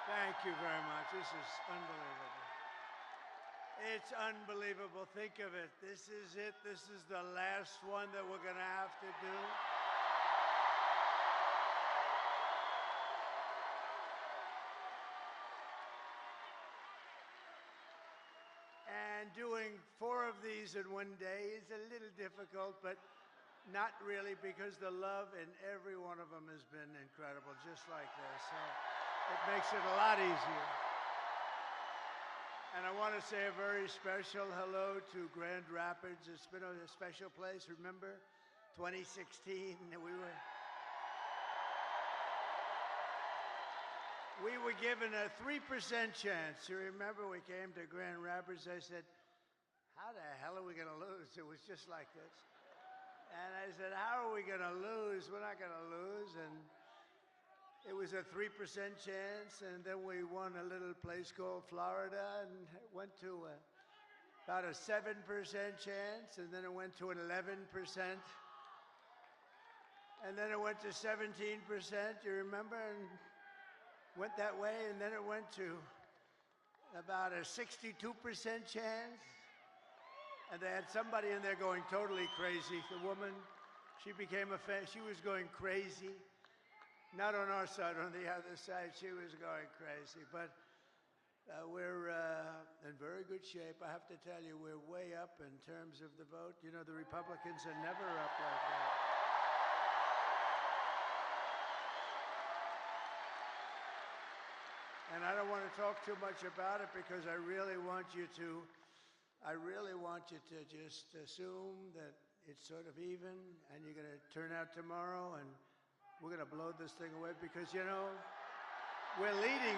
Thank you very much. This is unbelievable. It's unbelievable. Think of it. This is it. This is the last one that we're going to have to do. And doing 4 of these in one day is a little difficult, but not really, because the love in every one of them has been incredible, just like this. So it makes it a lot easier. And I want to say a very special hello to Grand Rapids. It's been a special place. Remember, 2016, we were given a 3% chance. You remember, we came to Grand Rapids. I said, how the hell are we going to lose? It was just like this. And I said, how are we going to lose? We're not going to lose. And it was a 3% chance, and then we won a little place called Florida, and it went to about a 7% chance, and then it went to an 11%, and then it went to 17%, you remember, and went that way, and then it went to about a 62% chance, and they had somebody in there going totally crazy. The woman, she became a fan. She was going crazy. Not on our side, on the other side, she was going crazy. But we're in very good shape. I have to tell you, we're way up in terms of the vote. You know, the Republicans are never up like that. And I don't want to talk too much about it, because I really want you to just assume that it's sort of even, and you're going to turn out tomorrow, and we're going to blow this thing away, because, you know, we're leading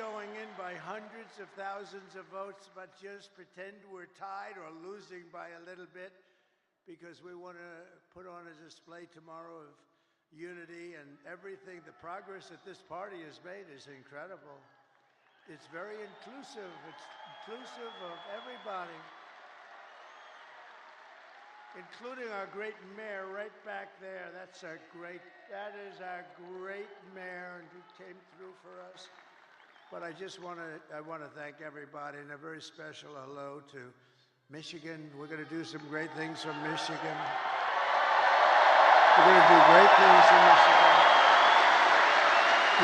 going in by hundreds of thousands of votes, but just pretend we're tied or losing by a little bit, because we want to put on a display tomorrow of unity and everything. The progress that this party has made is incredible. It's very inclusive. It's inclusive of everybody, including our great mayor right back there. That is our great mayor, and he came through for us. But I want to thank everybody, and a very special hello to Michigan. We're going to do some great things from Michigan. We're going to do great things in Michigan.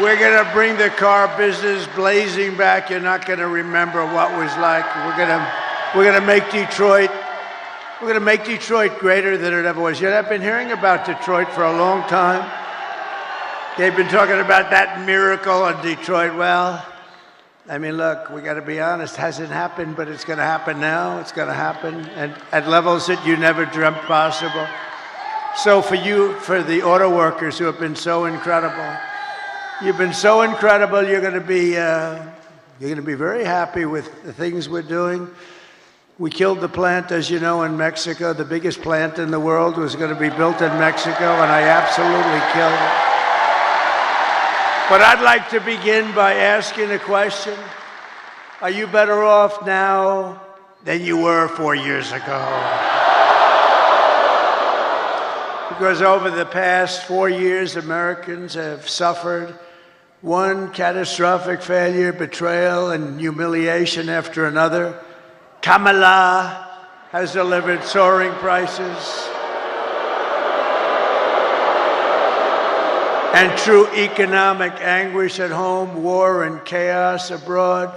We're going to bring the car business blazing back. You're not going to remember what it was like. We're going to make Detroit. We're going to make Detroit greater than it ever was. You know, I've been hearing about Detroit for a long time. They've been talking about that miracle in Detroit. Well, I mean, look, we got to be honest. It hasn't happened, but it's going to happen now. It's going to happen at levels that you never dreamt possible. So for the auto workers who have been so incredible, you've been so incredible. You're going to be very happy with the things we're doing. We killed the plant, as you know, in Mexico. The biggest plant in the world was going to be built in Mexico, and I absolutely killed it. But I'd like to begin by asking a question. Are you better off now than you were 4 years ago? Because over the past 4 years, Americans have suffered one catastrophic failure, betrayal, and humiliation after another. Kamala has delivered soaring prices and true economic anguish at home, war and chaos abroad,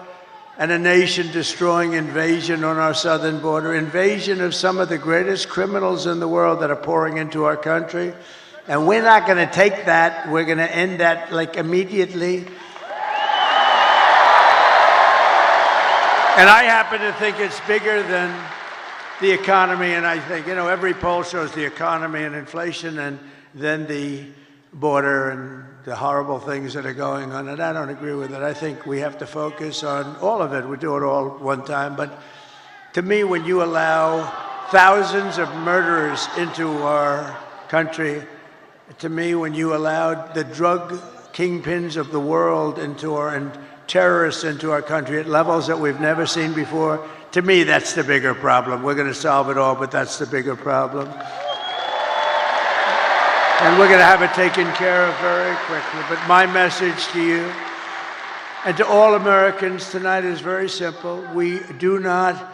and a nation-destroying invasion on our southern border, invasion of some of the greatest criminals in the world that are pouring into our country. And we're not going to take that. We're going to end that, like, immediately. And I happen to think it's bigger than the economy, and I think, you know, every poll shows the economy and inflation, and then the border and the horrible things that are going on, and I don't agree with it. I think we have to focus on all of it. We do it all one time, but to me, when you allow thousands of murderers into our country, to me, when you allowed the drug kingpins of the world into and terrorists into our country at levels that we've never seen before, to me, that's the bigger problem. We're going to solve it all, but that's the bigger problem. And we're going to have it taken care of very quickly. But my message to you and to all Americans tonight is very simple. We do not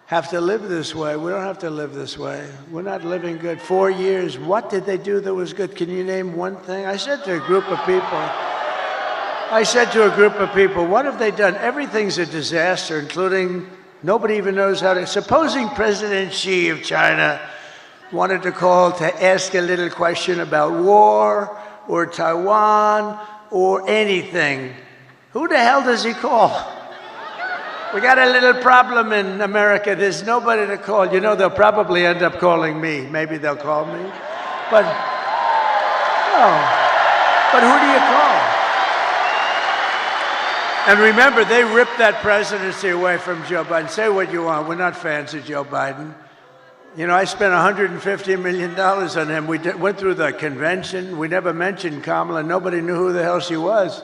have to live this way. We don't have to live this way. We're not living good. 4 years, what did they do that was good? Can you name one thing? I said to a group of people, what have they done? Everything's a disaster, including nobody even knows how to. Supposing President Xi of China wanted to call to ask a little question about war or Taiwan or anything, who the hell does he call? We got a little problem in America. There's nobody to call. You know, they'll probably end up calling me. Maybe they'll call me. But who do you call? And remember, they ripped that presidency away from Joe Biden. Say what you want. We're not fans of Joe Biden. You know, I spent $150 million on him. We went through the convention. We never mentioned Kamala. Nobody knew who the hell she was.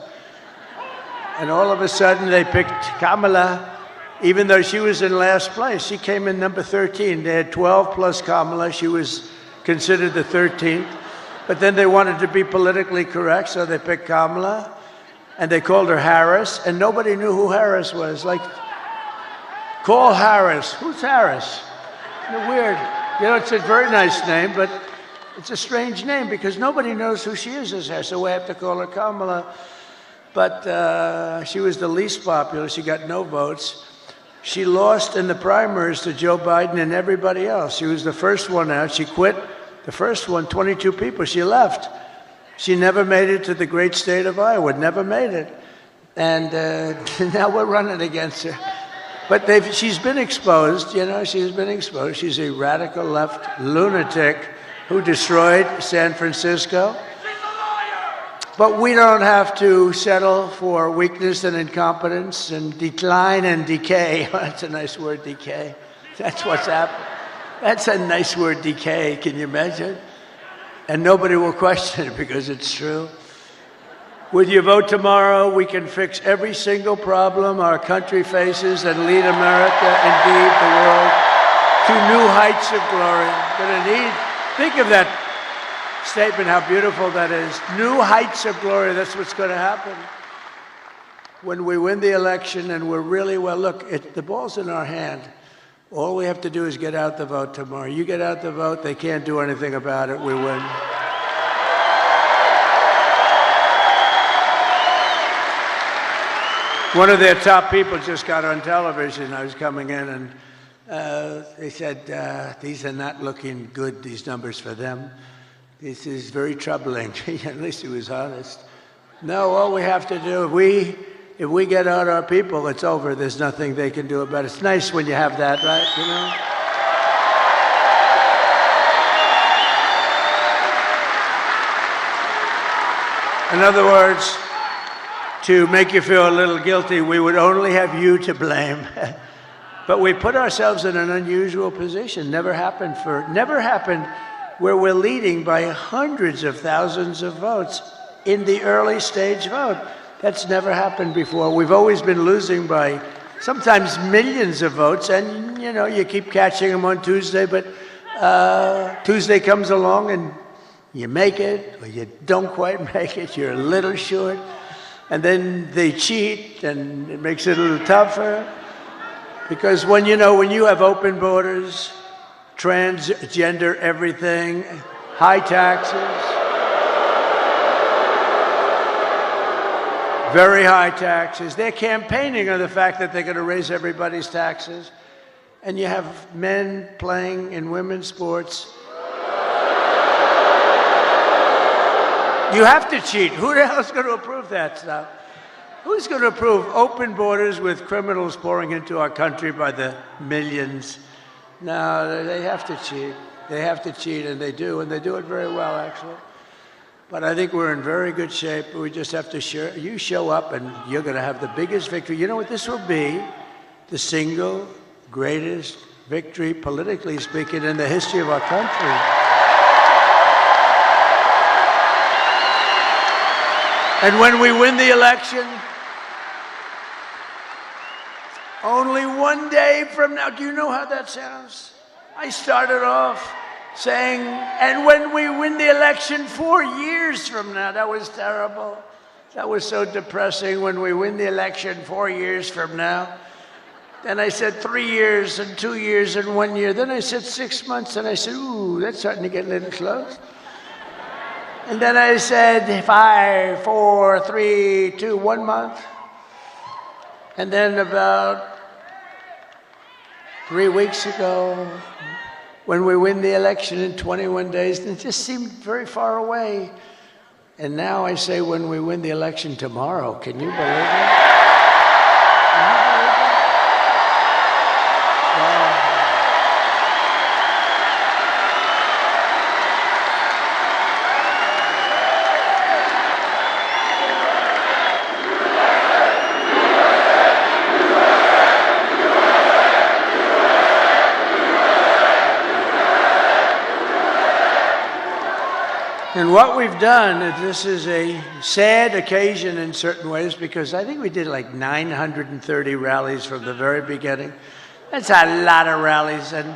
And all of a sudden, they picked Kamala, even though she was in last place. She came in number 13. They had 12 plus Kamala. She was considered the 13th. But then they wanted to be politically correct, so they picked Kamala. And they called her Harris. And nobody knew who Harris was. Like, call Harris. Who's Harris? Weird. You know, it's a very nice name, but it's a strange name because nobody knows who she is as Harris. So we have to call her Kamala. But she was the least popular. She got no votes. She lost in the primaries to Joe Biden and everybody else. She was the first one out. She quit the first one, 22 people. She left. She never made it to the great state of Iowa, never made it. And now we're running against her. But she's been exposed, you know, she's been exposed. She's a radical left lunatic who destroyed San Francisco. But we don't have to settle for weakness and incompetence and decline and decay. That's a nice word, decay. That's what's happened. That's a nice word, decay. Can you imagine? And nobody will question it because it's true. With your vote tomorrow, we can fix every single problem our country faces and lead America, indeed the world, to new heights of glory. Think of that statement, how beautiful that is. New heights of glory, that's what's going to happen. When we win the election and we're really, well, look, the ball's in our hand. All we have to do is get out the vote tomorrow. You get out the vote, they can't do anything about it, we win. One of their top people just got on television. I was coming in and they said, these are not looking good, these numbers for them. This is very troubling. At least he was honest. No, all we have to do, if we get out our people, it's over. There's nothing they can do about it. It's nice when you have that, right? You know? In other words, to make you feel a little guilty, we would only have you to blame. But we put ourselves in an unusual position. Never happened where we're leading by hundreds of thousands of votes in the early stage vote. That's never happened before. We've always been losing by sometimes millions of votes, and you know, you keep catching them on Tuesday, but Tuesday comes along and you make it, or you don't quite make it, you're a little short. And then they cheat, and it makes it a little tougher. Because when you have open borders, transgender everything, high taxes, very high taxes, they're campaigning on the fact that they're going to raise everybody's taxes. And you have men playing in women's sports. You have to cheat. Who the hell is going to approve that stuff? Who's going to approve open borders with criminals pouring into our country by the millions? No, they have to cheat. They have to cheat, and they do it very well, actually. But I think we're in very good shape. We just have to show up, and you're going to have the biggest victory. You know what? This will be the single greatest victory, politically speaking, in the history of our country. And when we win the election, only one day from now, do you know how that sounds? I started off saying, and when we win the election 4 years from now, that was terrible. That was so depressing. When we win the election 4 years from now. Then I said 3 years and 2 years and 1 year. Then I said 6 months, and I said, ooh, that's starting to get a little close. And then I said 5, 4, 3, 2, 1 month. And then about 3 weeks ago, when we win the election in 21 days, it just seemed very far away. And now I say when we win the election tomorrow. Can you believe it? And what we've done, this is a sad occasion in certain ways, because I think we did like 930 rallies from the very beginning. That's a lot of rallies. And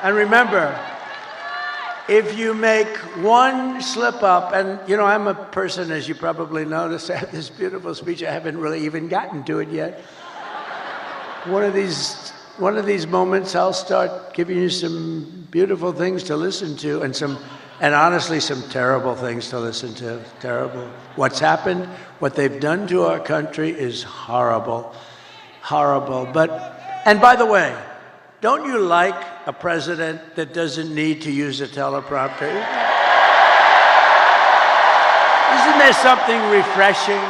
remember, if you make one slip up, and I'm a person, as you probably noticed, I have this beautiful speech. I haven't really even gotten to it yet. One of these moments, I'll start giving you some beautiful things to listen to, and honestly, some terrible things to listen to. Terrible. What's happened, what they've done to our country is horrible. Horrible. And by the way, don't you like a president that doesn't need to use a teleprompter? Isn't there something refreshing?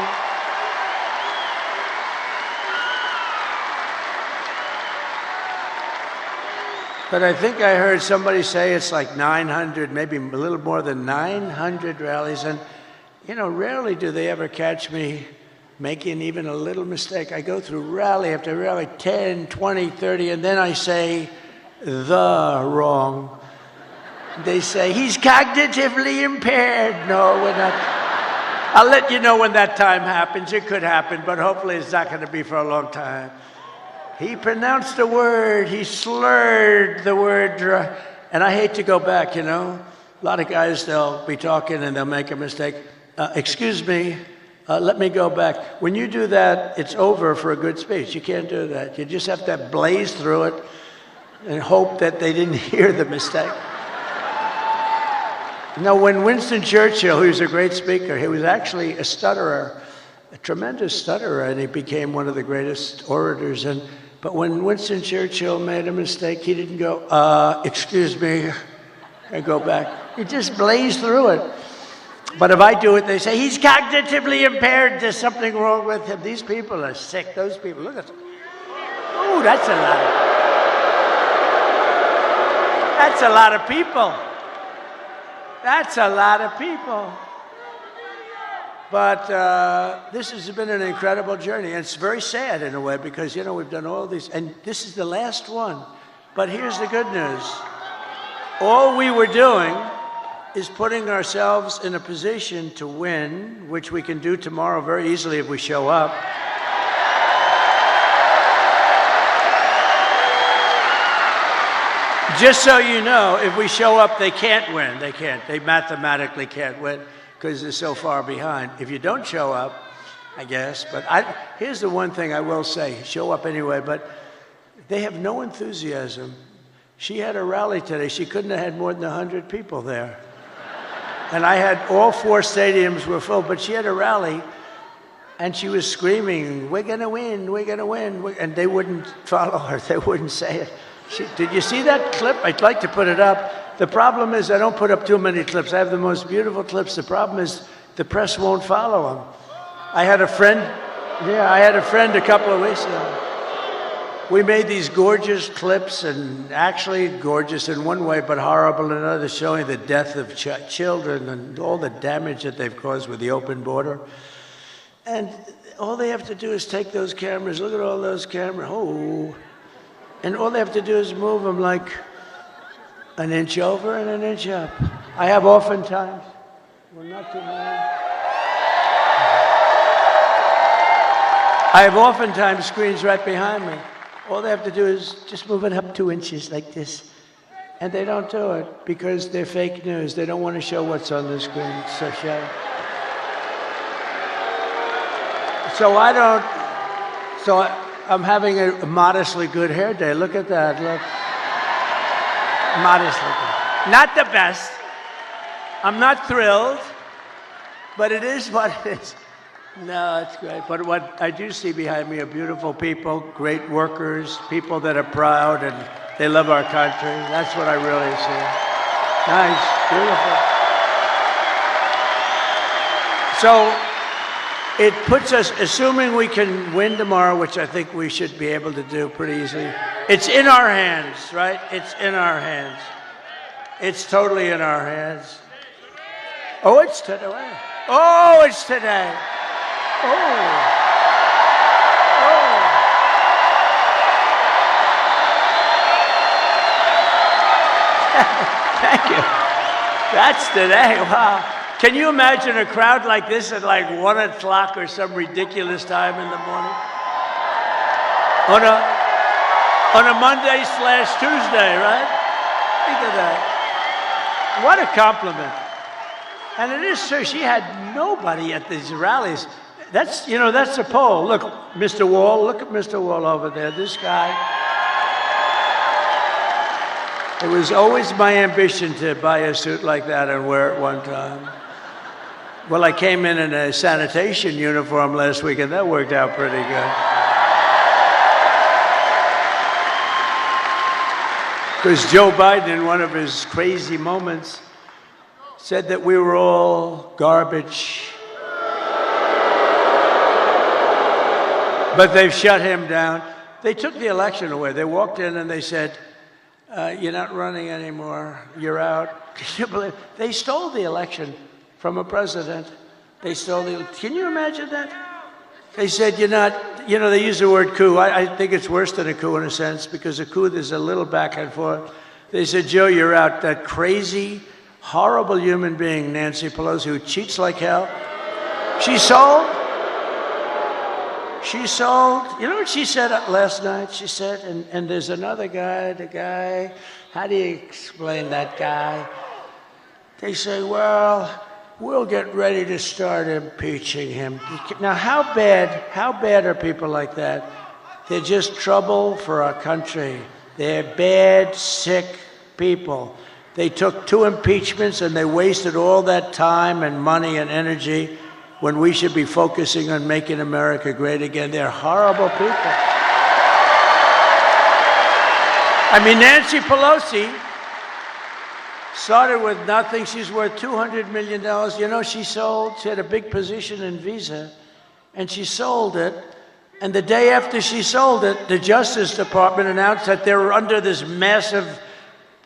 But I think I heard somebody say it's like 900, maybe a little more than 900 rallies. And, rarely do they ever catch me making even a little mistake. I go through rally after rally, 10, 20, 30, and then I say the wrong. They say, he's cognitively impaired. No, we're not. I'll let you know when that time happens. It could happen, but hopefully it's not going to be for a long time. He pronounced a word, he slurred the word, and I hate to go back, A lot of guys, they'll be talking and they'll make a mistake. Excuse me, let me go back. When you do that, it's over for a good speech. You can't do that. You just have to blaze through it and hope that they didn't hear the mistake. When Winston Churchill, he was a great speaker, he was actually a stutterer, a tremendous stutterer, and he became one of the greatest orators. But when Winston Churchill made a mistake, he didn't go, excuse me, and go back. He just blazed through it. But if I do it, they say, he's cognitively impaired. There's something wrong with him. These people are sick. Those people, look at them. Ooh, that's a lot. That's a lot of people. That's a lot of people. But this has been an incredible journey. And it's very sad in a way because, we've done all these. And this is the last one. But here's the good news. All we were doing is putting ourselves in a position to win, which we can do tomorrow very easily if we show up. Just so you know, if we show up, they can't win. They can't. They mathematically can't win, because they're so far behind. If you don't show up, I guess, but here's the one thing I will say, show up anyway, but they have no enthusiasm. She had a rally today. She couldn't have had more than 100 people there. And I had all 4 stadiums were full, but she had a rally, and she was screaming, we're gonna win, we're gonna win, and they wouldn't follow her, they wouldn't say it. Did you see that clip? I'd like to put it up. The problem is I don't put up too many clips. I have the most beautiful clips. The problem is the press won't follow them. I had a friend a couple of weeks ago. We made these gorgeous clips, and actually gorgeous in one way, but horrible in another, showing the death of children and all the damage that they've caused with the open border. And all they have to do is take those cameras, look at all those cameras, and all they have to do is move them like an inch over and an inch up. I have oftentimes, well, not too many. I have oftentimes screens right behind me. All they have to do is just move it up 2 inches like this. And they don't do it because they're fake news. They don't want to show what's on the screen. It's so shame. I'm having a modestly good hair day. Look at that, look. Modestly good. Not the best. I'm not thrilled, but it is what it is. No, it's great. But what I do see behind me are beautiful people, great workers, people that are proud and they love our country. That's what I really see. Nice, beautiful. So it puts us, assuming we can win tomorrow, which I think we should be able to do pretty easily. It's in our hands, right? It's in our hands. It's totally in our hands. Oh, it's today. Oh, it's today. Oh. Thank you. That's today. Wow. Can you imagine a crowd like this at like 1 o'clock or some ridiculous time in the morning? On a Monday/Tuesday, right? Think of that. What a compliment. And it is true. She had nobody at these rallies. That's a poll. Look, Mr. Wall. Look at Mr. Wall over there. This guy. It was always my ambition to buy a suit like that and wear it one time. Well, I came in a sanitation uniform last week, and that worked out pretty good. Because Joe Biden, in one of his crazy moments, said that we were all garbage. But they've shut him down. They took the election away. They walked in and they said, you're not running anymore. You're out. Can you believe? They stole the election from a president. Can you imagine that? They said, you're not, they use the word coup. I think it's worse than a coup in a sense, because a coup, there's a little back and forth. They said, Joe, you're out. That crazy, horrible human being, Nancy Pelosi, who cheats like hell. She sold. You know what she said last night? She said, and there's another guy, the guy, how do you explain that guy? They say, well, we'll get ready to start impeaching him. Now, how bad are people like that? They're just trouble for our country. They're bad, sick people. They took 2 impeachments and they wasted all that time and money and energy when we should be focusing on making America great again. They're horrible people. I mean, Nancy Pelosi started with nothing. She's worth $200 million. She had a big position in Visa, and she sold it. And the day after she sold it, the Justice Department announced that they were under this massive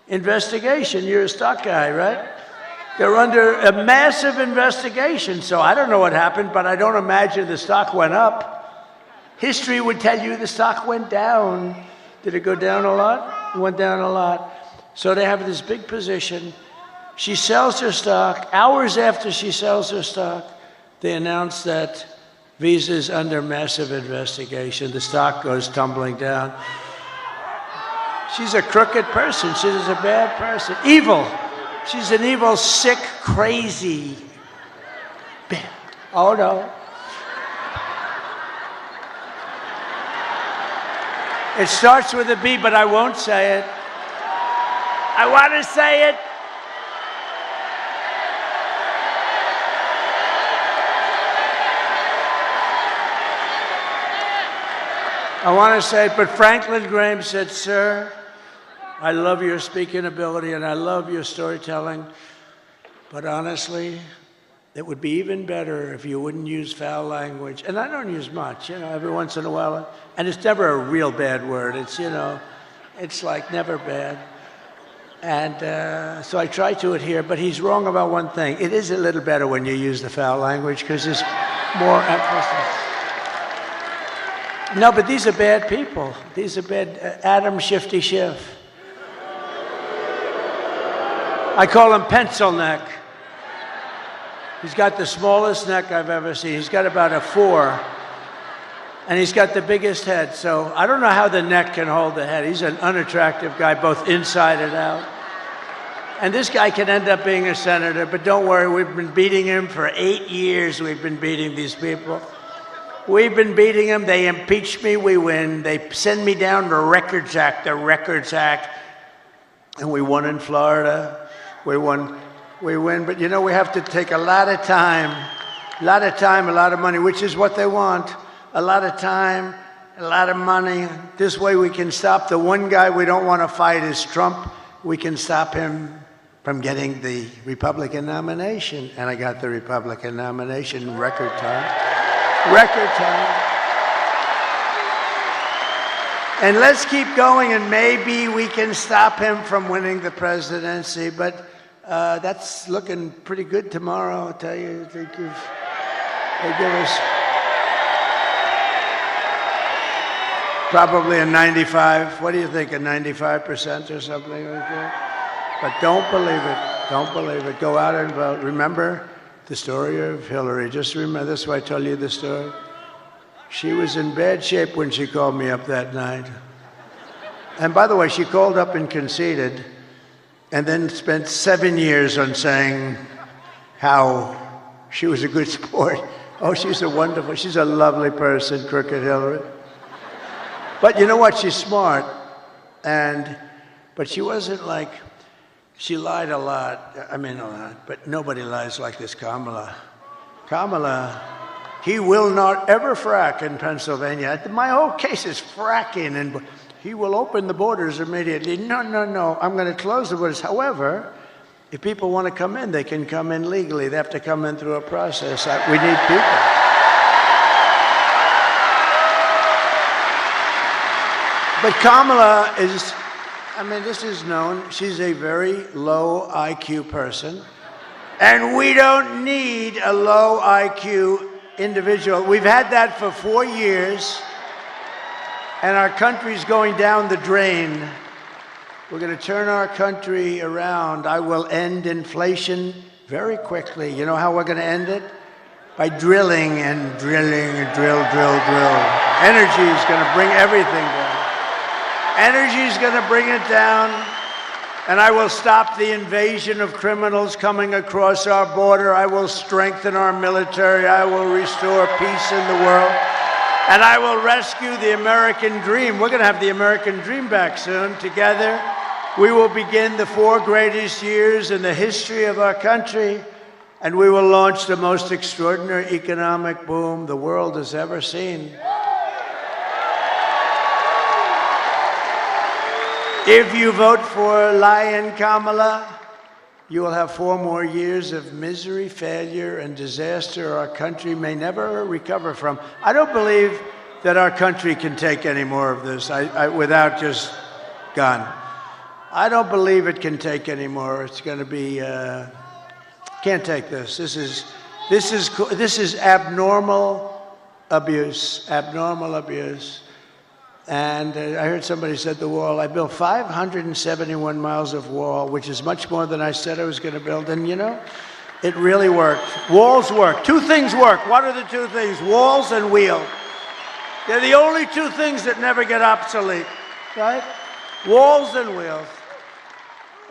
investigation. You're a stock guy, right? They're under a massive investigation. So I don't know what happened, but I don't imagine the stock went up. History would tell you the stock went down. Did it go down a lot? It went down a lot. So they have this big position. She sells her stock. Hours after she sells her stock, they announce that Visa is under massive investigation. The stock goes tumbling down. She's a crooked person. She's a bad person. Evil. She's an evil, sick, crazy. Oh, no. It starts with a B, but I won't say it. I want to say it. I want to say it, but Franklin Graham said, sir, I love your speaking ability and I love your storytelling, but honestly, it would be even better if you wouldn't use foul language. And I don't use much, every once in a while. And it's never a real bad word. It's, it's like never bad. And so I try to adhere, but he's wrong about one thing. It is a little better when you use the foul language because there's more emphasis. No, but these are bad people. These are bad. Adam Shifty Schiff. I call him pencil neck. He's got the smallest neck I've ever seen. He's got about a 4. And he's got the biggest head. So I don't know how the neck can hold the head. He's an unattractive guy, both inside and out. And this guy can end up being a senator, but don't worry, we've been beating him for 8 years. We've been beating these people. We've been beating them. They impeach me, we win. They send me down the Records Act, and we won in Florida. We win. But you know, we have to take a lot of time, a lot of money, which is what they want. A lot of time, a lot of money. This way we can stop the one guy we don't want to fight is Trump. We can stop him from getting the Republican nomination. And I got the Republican nomination in record time. And let's keep going, and maybe we can stop him from winning the presidency. But that's looking pretty good tomorrow, I'll tell you. They give us probably a 95. What do you think, a 95% or something like that? But don't believe it. Don't believe it. Go out and vote. Remember the story of Hillary. Just remember, that's why I told you the story. She was in bad shape when she called me up that night. And by the way, she called up and conceded, and then spent 7 years on saying how she was a good sport. Oh, she's a lovely person, Crooked Hillary. But you know what? She's smart. But she wasn't like, she lied a lot. I mean, a lot. But nobody lies like this Kamala. Kamala, he will not ever frack in Pennsylvania. My whole case is fracking, and he will open the borders immediately. No. I'm going to close the borders. However, if people want to come in, they can come in legally. They have to come in through a process. We need people. But Kamala is, I mean, this is known. She's a very low IQ person. And we don't need a low IQ individual. We've had that for 4 years. And our country's going down the drain. We're going to turn our country around. I will end inflation very quickly. You know how we're going to end it? By drilling and drilling and drill. Energy is going to bring everything down. Energy is going to bring it down. And I will stop the invasion of criminals coming across our border. I will strengthen our military. I will restore peace in the world. And I will rescue the American dream. We're going to have the American dream back soon. Together, we will begin the 4 greatest years in the history of our country, and we will launch the most extraordinary economic boom the world has ever seen. If you vote for Lion Kamala, you will have 4 more years of misery, failure, and disaster our country may never recover from. I don't believe that our country can take any more of this without just gone. I don't believe it can take any more. It's going to be, can't take this. This is abnormal abuse, And I heard somebody said the wall. I built 571 miles of wall, which is much more than I said I was going to build. And you know, it really worked. Walls work. 2 things work. What are the 2 things? Walls and wheel. They're the only 2 things that never get obsolete, right? Walls and wheels.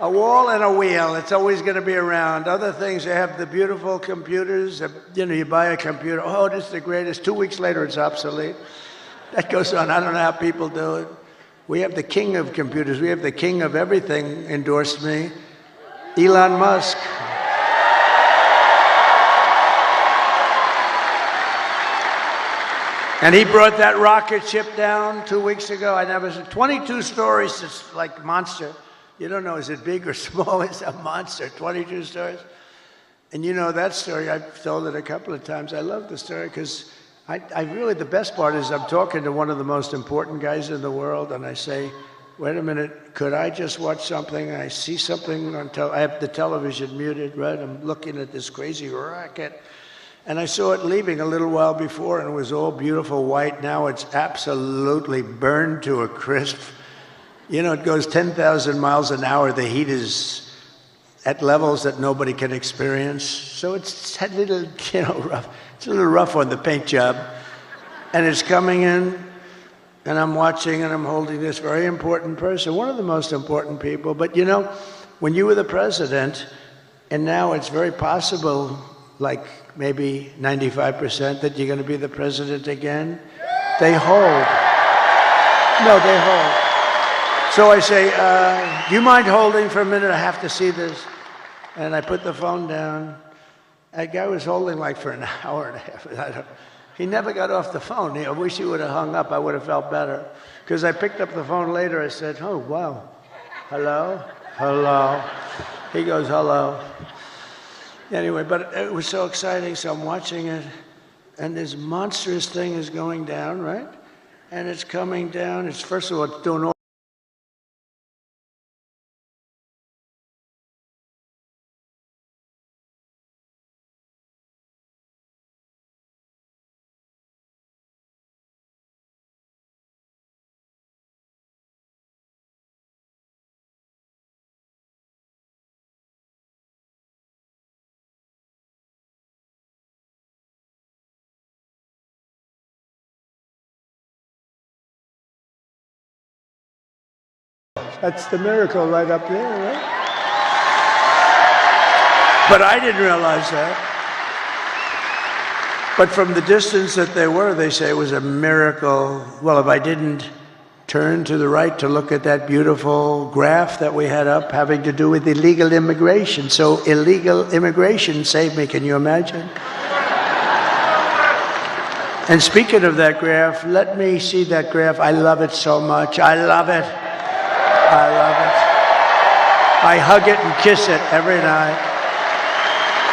A wall and a wheel. It's always going to be around. Other things, they have the beautiful computers. You know, you buy a computer. Oh, this is the greatest. 2 weeks later, it's obsolete. That goes on. I don't know how people do it. We have the king of computers. We have the king of everything endorsed me, Elon Musk. And he brought that rocket ship down 2 weeks ago. I never said 22 stories. It's like monster. You don't know, is it big or small? It's a monster. 22 stories. And you know that story. I've told it a couple of times. I love the story because I really, the best part is I'm talking to one of the most important guys in the world, and I say, wait a minute, could I just watch something? And I see something on I have the television muted, right? I'm looking at this crazy rocket, and I saw it leaving a little while before, and it was all beautiful white. Now it's absolutely burned to a crisp. You know, it goes 10,000 miles an hour. The heat is at levels that nobody can experience. So it's a little, you know, rough. It's a little rough on the paint job. And it's coming in, and I'm watching, and I'm holding this very important person, one of the most important people. But you know, when you were the president, and now it's very possible, like maybe 95%, that you're going to be the president again, they hold. No, they hold. So I say, do you mind holding for a minute? I have to see this. And I put the phone down. That guy was holding like for an hour and a half. He never got off the phone. I wish he would have hung up. I would have felt better. Because I picked up the phone later. I said, oh, wow. Hello? Hello? He goes, hello. Anyway, but it was so exciting. So I'm watching it. And this monstrous thing is going down, right? And it's coming down. It's, first of all, it's doing all That's the miracle right up there, right? But I didn't realize that. But from the distance that they were, they say it was a miracle. Well, if I didn't turn to the right to look at that beautiful graph that we had up having to do with illegal immigration. So illegal immigration saved me, can you imagine? And speaking of that graph, let me see that graph. I love it so much. I love it. I love it. I hug it and kiss it every night.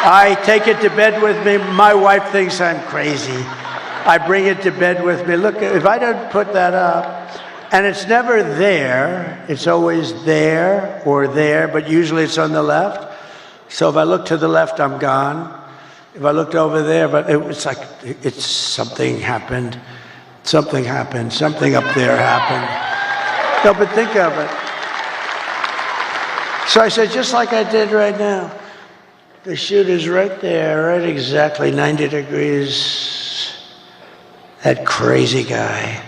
I take it to bed with me. My wife thinks I'm crazy. I bring it to bed with me. Look, if I don't put that up, and it's never there, it's always there or there, but usually it's on the left. So if I look to the left, I'm gone. If I looked over there, but it's like, it's something happened. Something happened. Something up there happened. No, but think of it. So I said, just like I did right now, the shooter's right there, right exactly 90 degrees. That crazy guy,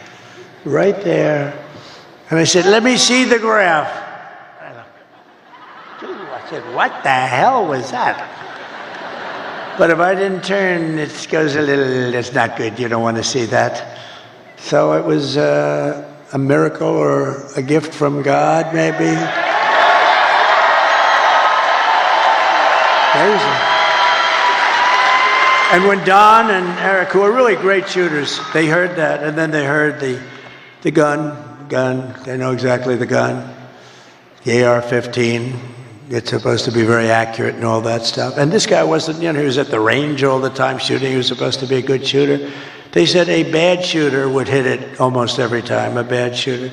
right there. And I said, let me see the graph. I said, what the hell was that? But if I didn't turn, it goes a little, it's not good. You don't want to see that. So it was a miracle or a gift from God, maybe. Amazing. And when Don and Eric, who are really great shooters, they heard that, and then they heard the gun, they know exactly the gun, the AR-15. It's supposed to be very accurate and all that stuff. And this guy wasn't, he was at the range all the time shooting. He was supposed to be a good shooter. They said a bad shooter would hit it almost every time, a bad shooter.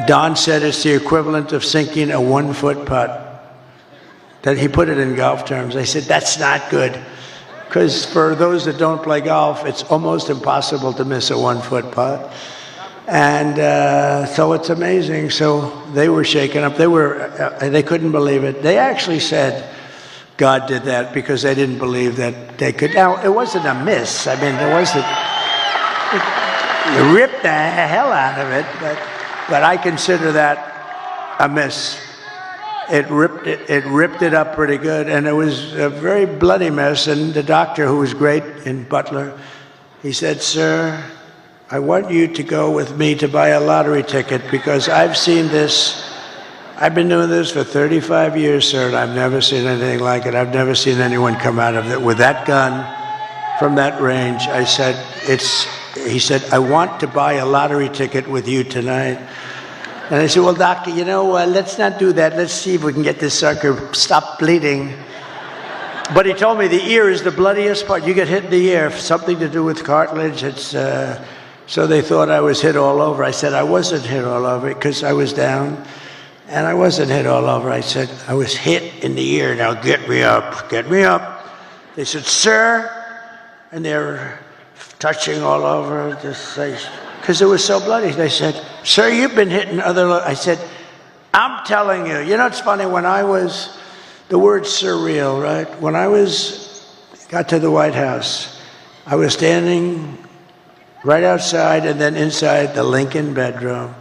Don said it's the equivalent of sinking a 1-foot putt. That he put it in golf terms. I said, that's not good. Because for those that don't play golf, it's almost impossible to miss a 1-foot putt. And so it's amazing. So they were shaken up. They couldn't believe it. They actually said God did that because they didn't believe that they could. Now, it wasn't a miss. I mean, it wasn't. It ripped the hell out of it. But I consider that a miss. It ripped it up pretty good, and it was a very bloody mess. And the doctor, who was great in Butler, he said, sir, I want you to go with me to buy a lottery ticket because I've seen this. I've been doing this for 35 years, sir, and I've never seen anything like it. I've never seen anyone come out of it with that gun from that range. I said, he said, I want to buy a lottery ticket with you tonight. And I said, well, doctor, let's not do that. Let's see if we can get this sucker stop bleeding. But he told me the ear is the bloodiest part. You get hit in the ear, something to do with cartilage. So they thought I was hit all over. I said, I wasn't hit all over because I was down. And I wasn't hit all over. I said, I was hit in the ear. Now get me up, get me up. They said, sir. And they were touching all over this place. Because it was so bloody. They said, sir, you've been hitting other... I said, I'm telling you. It's funny, when I was... The word's surreal, right? When I got to the White House, I was standing right outside and then inside the Lincoln bedroom.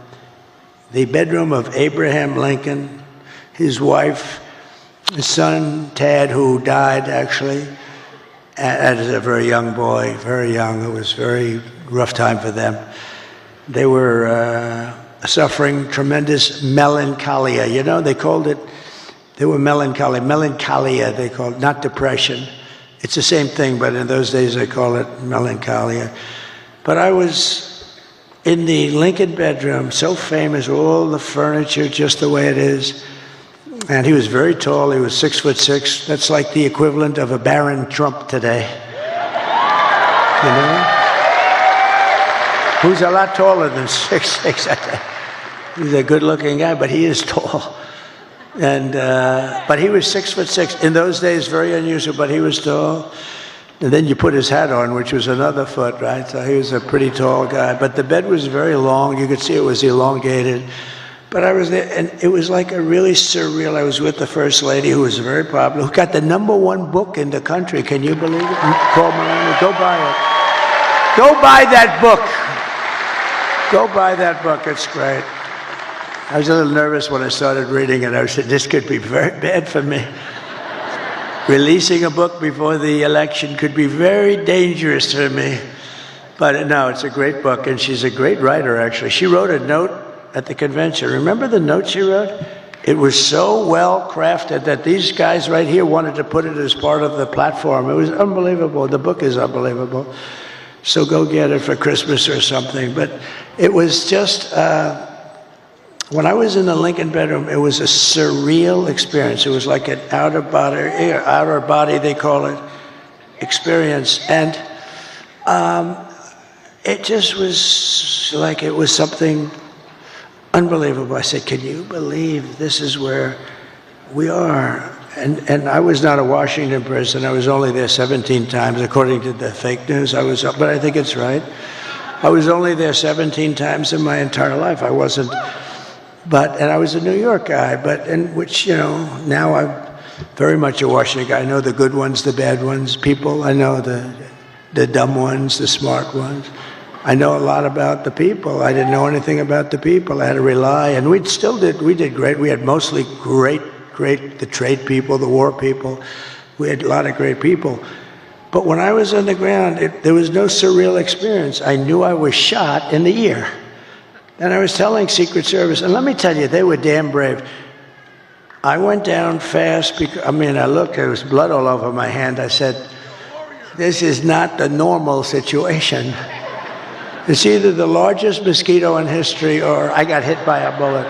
The bedroom of Abraham Lincoln, his wife, his son, Tad, who died actually as a very young boy, very young. It was a very rough time for them. They were suffering tremendous melancholia. You know, they called it, they were melancholia, they called it, not depression. It's the same thing, but in those days they call it melancholia. But I was in the Lincoln bedroom, so famous, all the furniture just the way it is. And he was very tall, he was 6'6". That's like the equivalent of a Baron Trump today. You know? Who's a lot taller than 6'6". He's a good-looking guy, but he is tall. And but he was 6'6". In those days, very unusual, but he was tall. And then you put his hat on, which was another foot, right? So he was a pretty tall guy. But the bed was very long. You could see it was elongated. But I was there, and it was like a really surreal. I was with the First Lady, who was very popular, who got the #1 book in the country. Can you believe it? Call Miranda. Go buy it. Go buy that book. Go buy that book. It's great. I was a little nervous when I started reading it. I said, this could be very bad for me. Releasing a book before the election could be very dangerous for me. But no, it's a great book, and she's a great writer, actually. She wrote a note at the convention. Remember the note she wrote? It was so well crafted that these guys right here wanted to put it as part of the platform. It was unbelievable. The book is unbelievable. So go get it for Christmas or something. But it was just, when I was in the Lincoln bedroom, it was a surreal experience. It was like an outer body, they call it, experience. And it just was like, it was something unbelievable. I said, can you believe this is where we are? And I was not a Washington person. I was only there 17 times, according to the fake news. But I think it's right. I was only there 17 times in my entire life. I wasn't, and I was a New York guy, which, you know, now I'm very much a Washington guy. I know the good ones, the bad ones, people. I know the dumb ones, the smart ones. I know a lot about the people. I didn't know anything about the people. I had to rely, and we did great. We had mostly great, the trade people, the war people. We had a lot of great people. But when I was on the ground, there was no surreal experience. I knew I was shot in the ear. And I was telling Secret Service, and let me tell you, they were damn brave. I went down fast because, I looked, there was blood all over my hand. I said, this is not the normal situation. It's either the largest mosquito in history or I got hit by a bullet.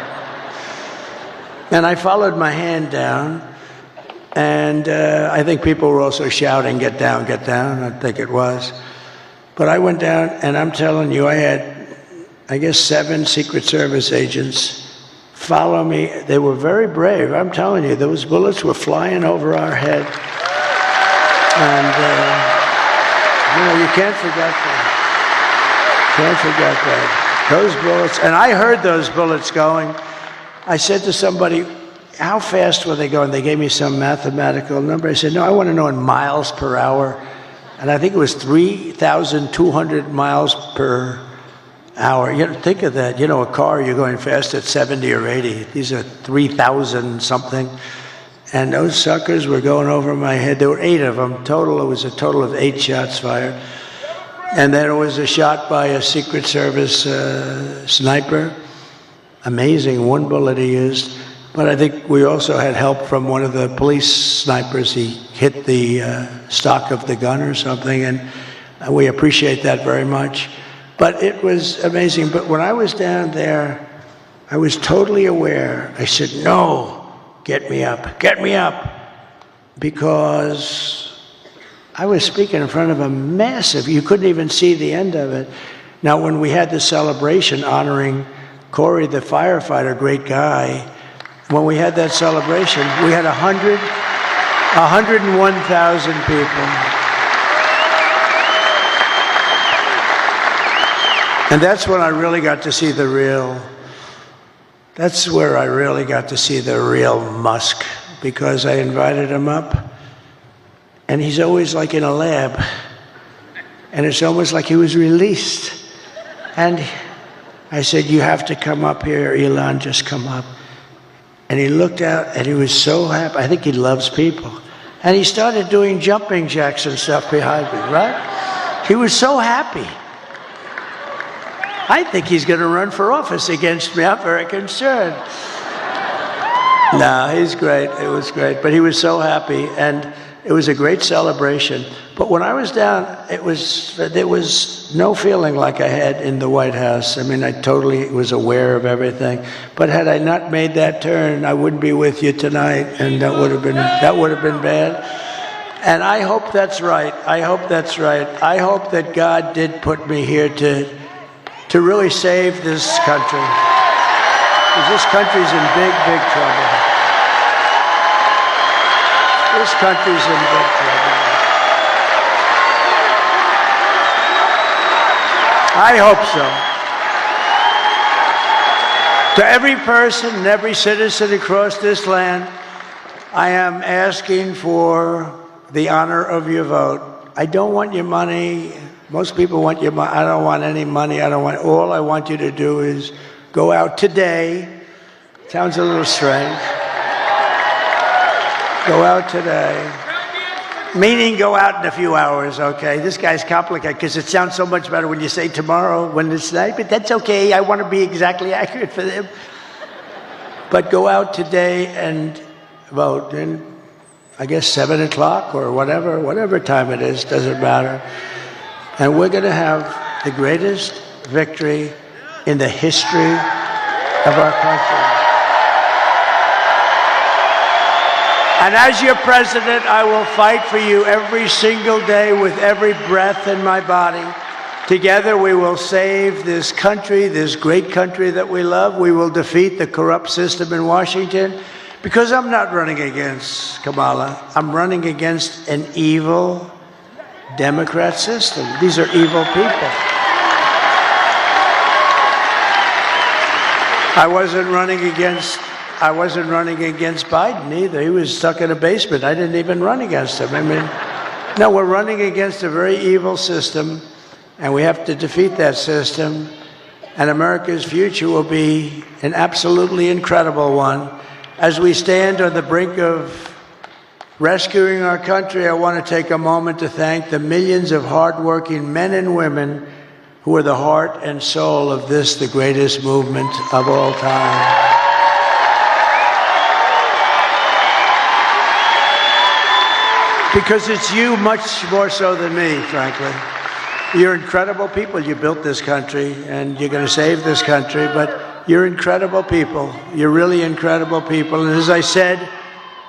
And I followed my hand down, and I think people were also shouting, get down, I think it was. But I went down, and I'm telling you, I had, I guess, 7 Secret Service agents follow me. They were very brave. I'm telling you, those bullets were flying over our head. And, you can't forget that. Can't forget that. Those bullets, and I heard those bullets going. I said to somebody, how fast were they going? They gave me some mathematical number. I said, no, I want to know in miles per hour. And I think it was 3,200 miles per hour. You know, think of that. You know, a car, you're going fast at 70 or 80. These are 3,000 something. And those suckers were going over my head. There were 8 of them total. It was a total of 8 shots fired. And then it was a shot by a Secret Service sniper. Amazing, 1 bullet he used. But I think we also had help from one of the police snipers. He hit the stock of the gun or something, and we appreciate that very much. But it was amazing. But when I was down there, I was totally aware. I said, no, get me up, because I was speaking in front of a massive, you couldn't even see the end of it. Now, when we had the celebration honoring Corey, the firefighter, great guy, when we had that celebration, we had 101,000 people. And that's when I really got to see that's where I really got to see the real Musk, because I invited him up. And he's always like in a lab. And it's almost like he was released. And I said, you have to come up here, Elon, just come up. And he looked out and he was so happy. I think he loves people. And he started doing jumping jacks and stuff behind me, right? He was so happy. I think he's going to run for office against me. I'm very concerned. No, he's great. It was great. But he was so happy, and it was a great celebration. But when I was down, there was no feeling like I had in the White House. I mean, I totally was aware of everything. But had I not made that turn, I wouldn't be with you tonight, and that would have been bad. And I hope that's right. I hope that's right. I hope that God did put me here to really save this country. Because this country's in big, big trouble. This country's in big trouble. I hope so. To every person and every citizen across this land, I am asking for the honor of your vote. I don't want your money. Most people want your money. I don't want any money. All I want you to do is go out today. Sounds a little strange. Go out today. Meaning go out in a few hours, okay? This guy's complicated because it sounds so much better when you say tomorrow when it's night, but that's okay. I want to be exactly accurate for them. But go out today and vote. And I guess 7 o'clock or whatever time it is, doesn't matter. And we're going to have the greatest victory in the history of our country. And as your president, I will fight for you every single day with every breath in my body. Together we will save this country, this great country that we love. We will defeat the corrupt system in Washington. Because I'm not running against Kamala. I'm running against an evil Democrat system. These are evil people. I wasn't running against Biden either. He was stuck in a basement. I didn't even run against him. I mean, no, we're running against a very evil system, and we have to defeat that system, and America's future will be an absolutely incredible one. As we stand on the brink of rescuing our country, I want to take a moment to thank the millions of hardworking men and women who are the heart and soul of this, the greatest movement of all time. Because it's you much more so than me, frankly. You're incredible people. You built this country, and you're going to save this country, but you're incredible people. You're really incredible people. And as I said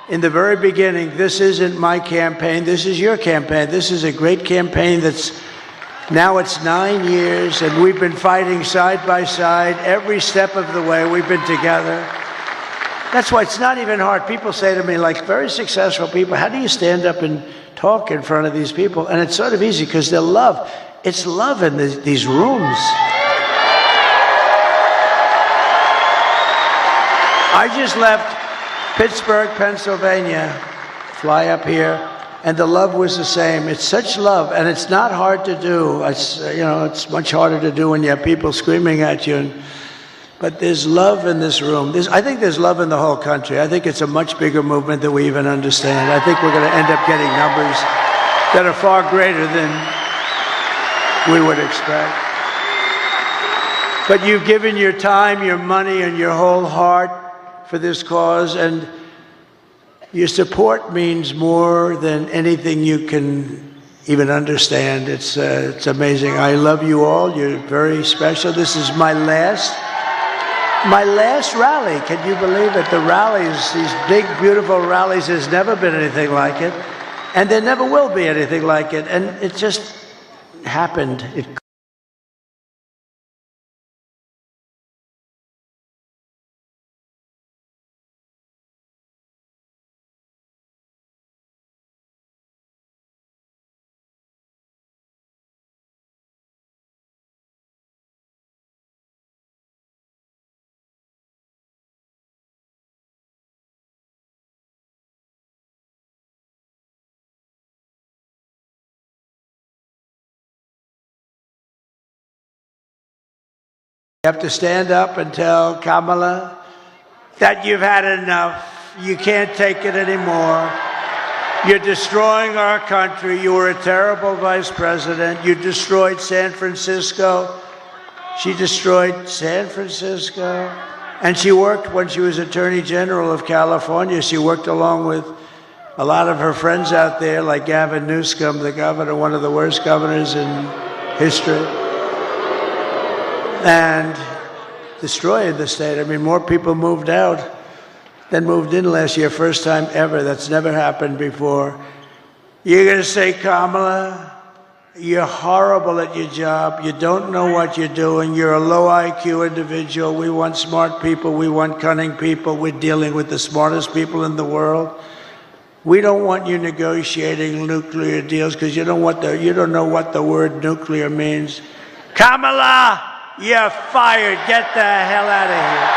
in the very beginning, this isn't my campaign. This is your campaign. This is a great campaign that's now it's 9 years, and we've been fighting side by side every step of the way. We've been together. That's why it's not even hard. People say to me, like very successful people, how do you stand up and talk in front of these people? And it's sort of easy because they're love. It's love in these rooms. I just left Pittsburgh, Pennsylvania, fly up here, and the love was the same. It's such love, and it's not hard to do. It's much harder to do when you have people screaming at you. But there's love in this room. I think there's love in the whole country. I think it's a much bigger movement than we even understand. I think we're going to end up getting numbers that are far greater than we would expect. But you've given your time, your money, and your whole heart for this cause, and your support means more than anything you can even understand. It's amazing. I love you all. You're very special. This is my last rally. Can you believe it? The rallies, these big, beautiful rallies, there's never been anything like it. And there never will be anything like it. And it just happened. You have to stand up and tell Kamala, that you've had enough. You can't take it anymore. You're destroying our country. You were a terrible vice president. You destroyed San Francisco. She destroyed San Francisco. And she worked, when she was Attorney General of California, she worked along with a lot of her friends out there, like Gavin Newsom, the governor, one of the worst governors in history, and destroyed the state. I mean, more people moved out than moved in last year, first time ever. That's never happened before. You're going to say, Kamala, you're horrible at your job. You don't know what you're doing. You're a low IQ individual. We want smart people. We want cunning people. We're dealing with the smartest people in the world. We don't want you negotiating nuclear deals because you don't know what the word nuclear means. Kamala, you're fired. Get the hell out of here.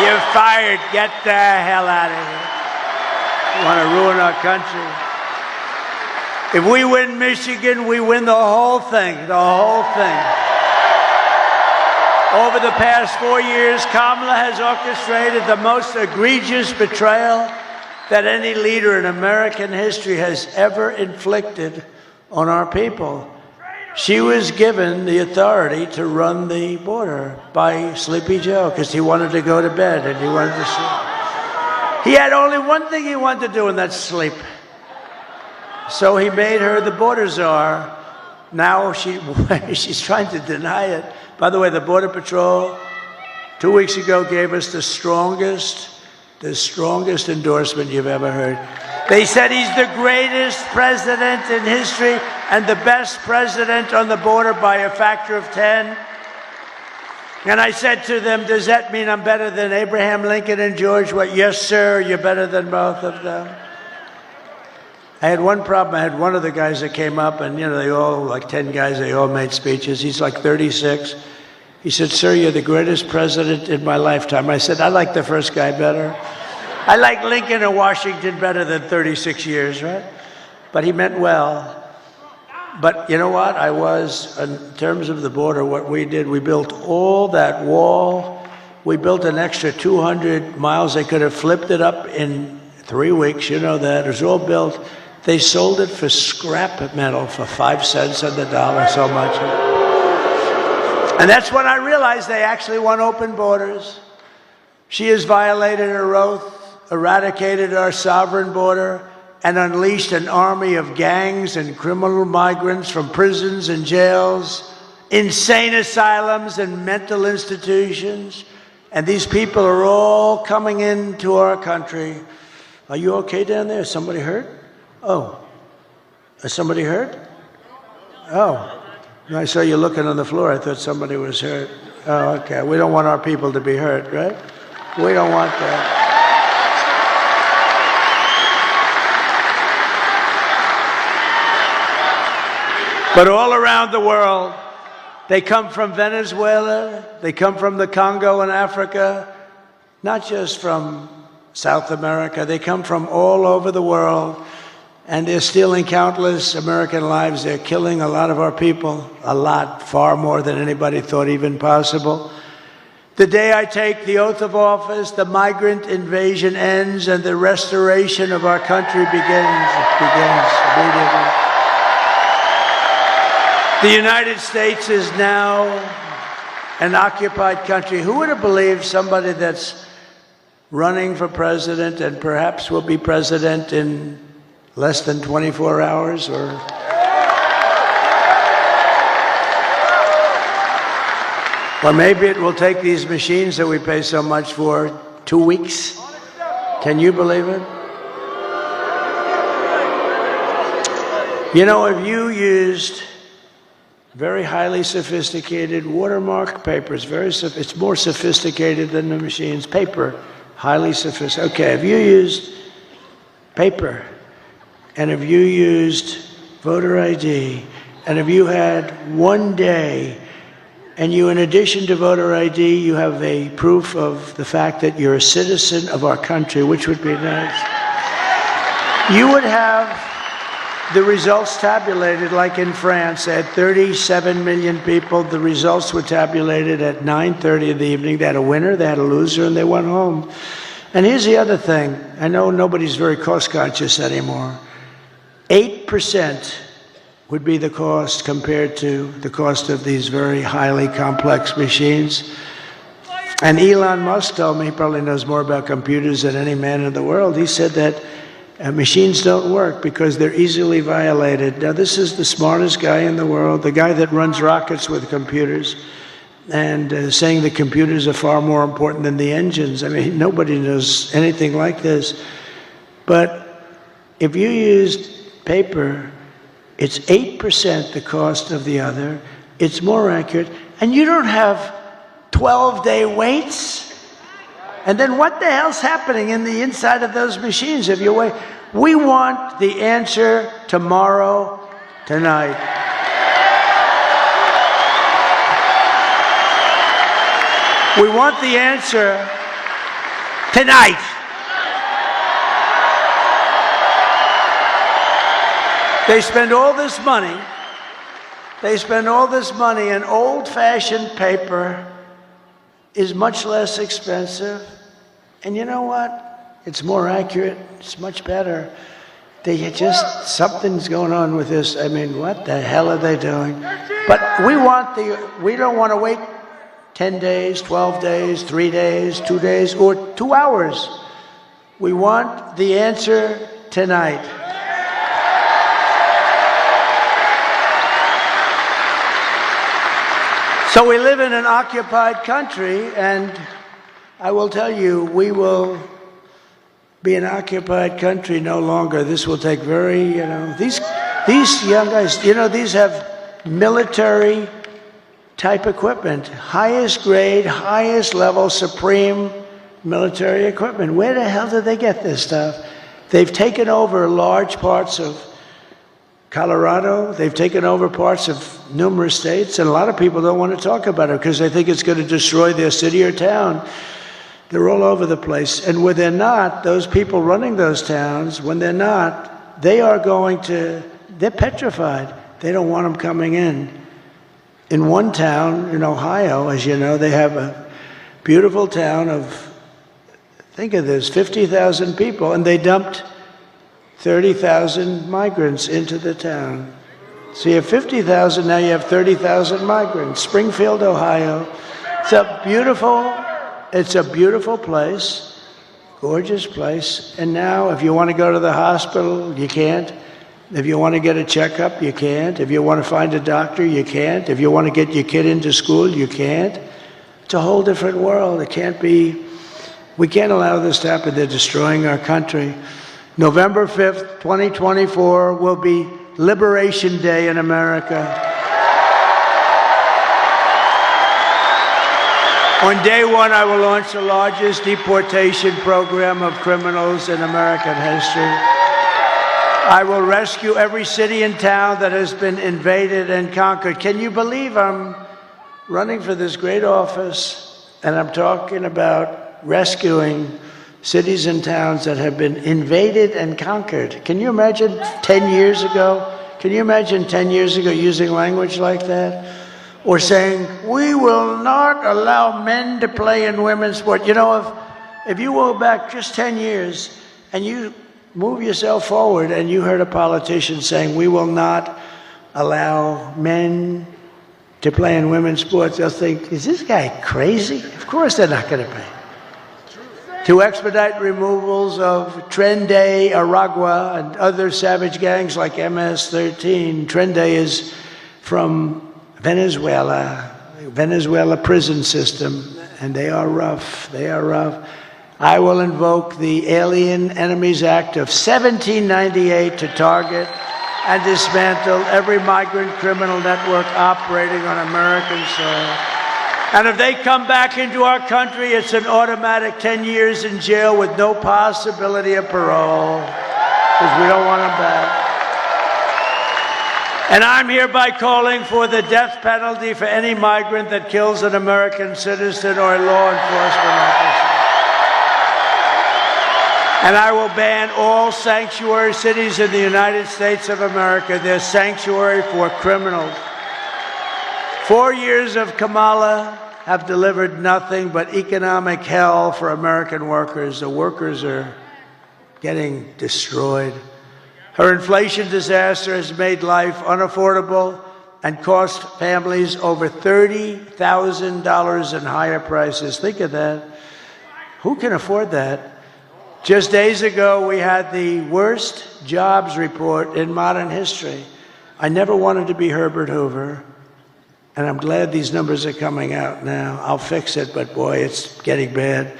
You're fired. Get the hell out of here. You want to ruin our country. If we win Michigan, we win the whole thing. The whole thing. Over the past 4 years, Kamala has orchestrated the most egregious betrayal that any leader in American history has ever inflicted on our people. She was given the authority to run the border by Sleepy Joe because he wanted to go to bed and he wanted to sleep. He had only one thing he wanted to do, and that's sleep. So he made her the border czar. Now she's trying to deny it. By the way, the Border Patrol 2 weeks ago gave us the strongest endorsement you've ever heard. They said he's the greatest president in history and the best president on the border by a factor of 10. And I said to them, does that mean I'm better than Abraham Lincoln and George? What? Yes, sir, you're better than both of them. I had one problem. I had one of the guys that came up, and, they all, like 10 guys, they all made speeches. He's like 36. He said, sir, you're the greatest president in my lifetime. I said, I like the first guy better. I like Lincoln and Washington better than 36 years, right? But he meant well. But you know what? In terms of the border, what we did, we built all that wall. We built an extra 200 miles. They could have flipped it up in 3 weeks. You know that. It was all built. They sold it for scrap metal for 5 cents on the dollar, so much. And that's when I realized they actually want open borders. She has violated her oath, eradicated our sovereign border, and unleashed an army of gangs and criminal migrants from prisons and jails, insane asylums and mental institutions. And these people are all coming into our country. Are you okay down there? Is somebody hurt? Oh, is somebody hurt? Oh, I saw you looking on the floor. I thought somebody was hurt. Oh, okay. We don't want our people to be hurt, right? We don't want that. But all around the world, they come from Venezuela, they come from the Congo in Africa, not just from South America. They come from all over the world. And they're stealing countless American lives. They're killing a lot of our people, a lot, far more than anybody thought even possible. The day I take the oath of office, the migrant invasion ends and the restoration of our country begins. It begins immediately. The United States is now an occupied country. Who would have believed somebody that's running for president and perhaps will be president in less than 24 hours or... Or maybe it will take these machines that we pay so much for 2 weeks. Can you believe it? If you used very highly sophisticated watermark paper, it's more sophisticated than the machines. Paper, highly sophisticated. Okay, if you used paper, and if you used voter ID, and if you had 1 day, and you, in addition to voter ID, you have a proof of the fact that you're a citizen of our country, which would be nice, you would have the results tabulated, like in France, they had 37 million people. The results were tabulated at 9:30 in the evening. They had a winner, they had a loser, and they went home. And here's the other thing. I know nobody's very cost-conscious anymore. 8% would be the cost compared to the cost of these very highly complex machines. And Elon Musk told me, he probably knows more about computers than any man in the world. He said that machines don't work because they're easily violated. Now, this is the smartest guy in the world, the guy that runs rockets with computers, and saying the computers are far more important than the engines. I mean, nobody knows anything like this. But if you used paper, it's 8% the cost of the other. It's more accurate. And you don't have 12-day waits. And then what the hell's happening in the inside of those machines if you wait? We want the answer tomorrow, tonight. We want the answer tonight. They spend all this money. They spend all this money, and old-fashioned paper is much less expensive. And you know what? It's more accurate. It's much better. They just, something's going on with this. I mean, what the hell are they doing? But we don't want to wait 10 days, 12 days, 3 days, 2 days, or 2 hours. We want the answer tonight. So we live in an occupied country, and I will tell you, we will be an occupied country no longer. This will take these young guys, these have military type equipment, highest grade, highest level, supreme military equipment. Where the hell did they get this stuff? They've taken over large parts of Colorado. They've taken over parts of numerous states, and a lot of people don't want to talk about it because they think it's going to destroy their city or town. They're all over the place. And when they're not, those people running those towns, when they're not, they're petrified. They don't want them coming in. In one town in Ohio, as you know, they have a beautiful town of, think of this, 50,000 people, and they dumped 30,000 migrants into the town. So you have 50,000, now you have 30,000 migrants. Springfield, Ohio. It's a beautiful place, gorgeous place. And now if you want to go to the hospital, you can't. If you want to get a checkup, you can't. If you want to find a doctor, you can't. If you want to get your kid into school, you can't. It's a whole different world. It can't be, we can't allow this to happen. They're destroying our country. November 5th, 2024 will be Liberation Day in America. On day one, I will launch the largest deportation program of criminals in American history. I will rescue every city and town that has been invaded and conquered. Can you believe I'm running for this great office and I'm talking about rescuing cities and towns that have been invaded and conquered? Can you imagine 10 years ago? Can you imagine 10 years ago using language like that? Or saying, we will not allow men to play in women's sport. You know, if you go back just 10 years and you move yourself forward and you heard a politician saying, we will not allow men to play in women's sports, they'll think, is this guy crazy? Of course they're not going to pay. To expedite removals of Tren Aragua and other savage gangs like MS-13. Tren is from Venezuela prison system, and they are rough. They are rough. I will invoke the Alien Enemies Act of 1798 to target and dismantle every migrant criminal network operating on American soil. And if they come back into our country, it's an automatic 10 years in jail with no possibility of parole, because we don't want them back. And I'm hereby calling for the death penalty for any migrant that kills an American citizen or a law enforcement officer. And I will ban all sanctuary cities in the United States of America. They're sanctuary for criminals. 4 years of Kamala have delivered nothing but economic hell for American workers. The workers are getting destroyed. Her inflation disaster has made life unaffordable and cost families over $30,000 in higher prices. Think of that. Who can afford that? Just days ago, we had the worst jobs report in modern history. I never wanted to be Herbert Hoover, and I'm glad these numbers are coming out now. I'll fix it, but boy, it's getting bad.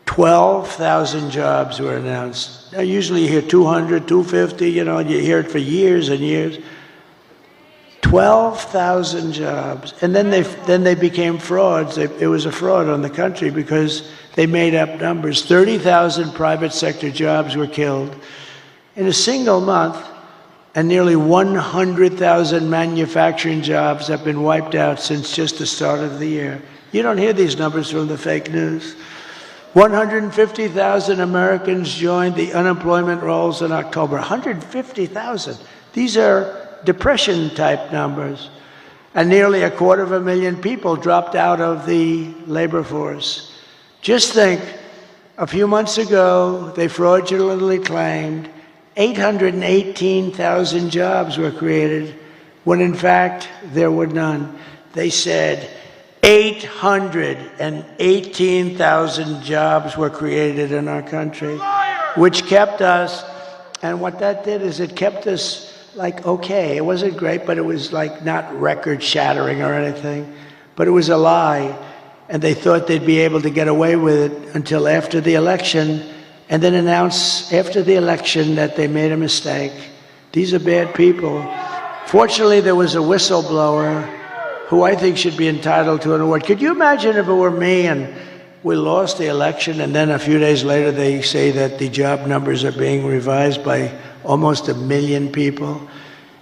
12,000 jobs were announced. Now, usually you hear 200, 250, you hear it for years and years. 12,000 jobs. And then they became frauds. It was a fraud on the country because they made up numbers. 30,000 private sector jobs were killed in a single month, and nearly 100,000 manufacturing jobs have been wiped out since just the start of the year. You don't hear these numbers from the fake news. 150,000 Americans joined the unemployment rolls in October. 150,000. These are depression-type numbers. And nearly 250,000 people dropped out of the labor force. Just think, a few months ago, they fraudulently claimed 818,000 jobs were created, when in fact, there were none. They said 818,000 jobs were created in our country, which kept us, and what that did is it kept us like, okay, it wasn't great, but it was like not record-shattering or anything, but it was a lie. And they thought they'd be able to get away with it until after the election, and then announce after the election that they made a mistake. These are bad people. Fortunately, there was a whistleblower who I think should be entitled to an award. Could you imagine if it were me and we lost the election, and then a few days later they say that the job numbers are being revised by almost 1 million people?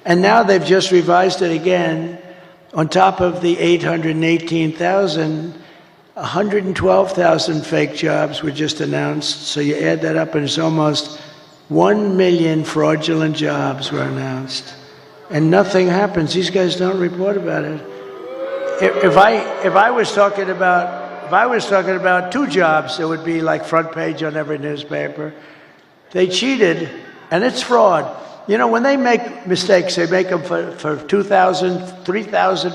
And now they've just revised it again. On top of the 818,000, 112,000 fake jobs were just announced. So you add that up and it's almost 1 million fraudulent jobs were announced. And nothing happens. These guys don't report about it. If I was talking about 2 jobs, it would be like front page on every newspaper. They cheated, and it's fraud. When they make mistakes, they make them for 2,000, 3,000.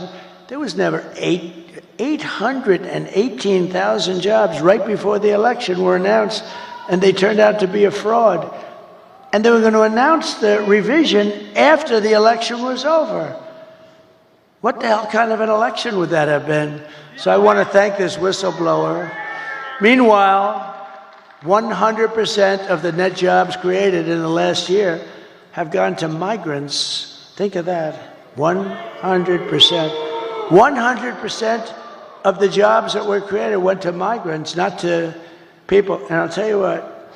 There was never 818,000 jobs right before the election were announced, and they turned out to be a fraud. And they were going to announce the revision after the election was over. What the hell kind of an election would that have been? So I want to thank this whistleblower. Meanwhile, 100% of the net jobs created in the last year have gone to migrants. Think of that. 100%. 100% of the jobs that were created went to migrants, not to people. And I'll tell you what,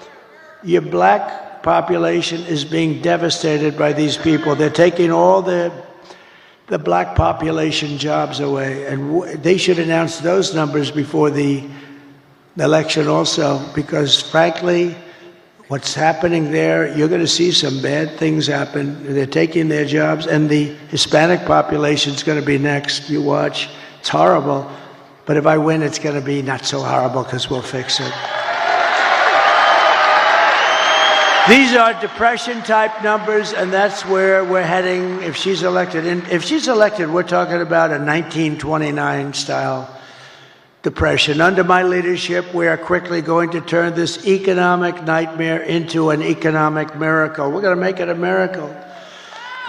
your black population is being devastated by these people. They're taking all the black population jobs away, and they should announce those numbers before the election also, because frankly, what's happening there, you're going to see some bad things happen. They're taking their jobs, and the Hispanic population is going to be next. You watch. It's horrible. But if I win, it's going to be not so horrible because we'll fix it. These are depression-type numbers, and that's where we're heading if she's elected. And if she's elected, we're talking about a 1929-style depression. Under my leadership, we are quickly going to turn this economic nightmare into an economic miracle. We're going to make it a miracle.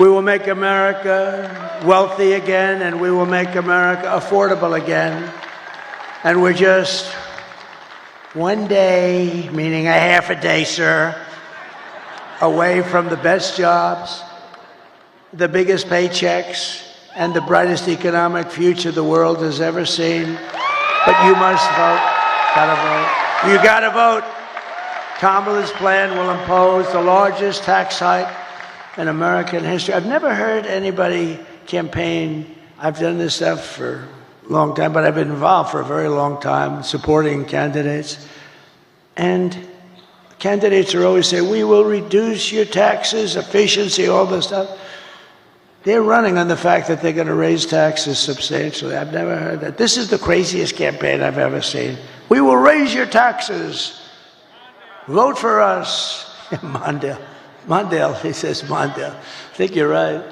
We will make America wealthy again, and we will make America affordable again. And we're just one day, meaning a half a day, sir, away from the best jobs, the biggest paychecks, and the brightest economic future the world has ever seen. But you must vote. Gotta vote. You gotta vote. Kamala's plan will impose the largest tax hike in American history. I've never heard anybody campaign. I've done this stuff for a long time, but I've been involved for a very long time supporting candidates. And candidates are always saying, we will reduce your taxes, efficiency, all this stuff. They're running on the fact that they're going to raise taxes substantially. I've never heard that. This is the craziest campaign I've ever seen. We will raise your taxes. Vote for us. Mondale, he says Mondale. I think you're right.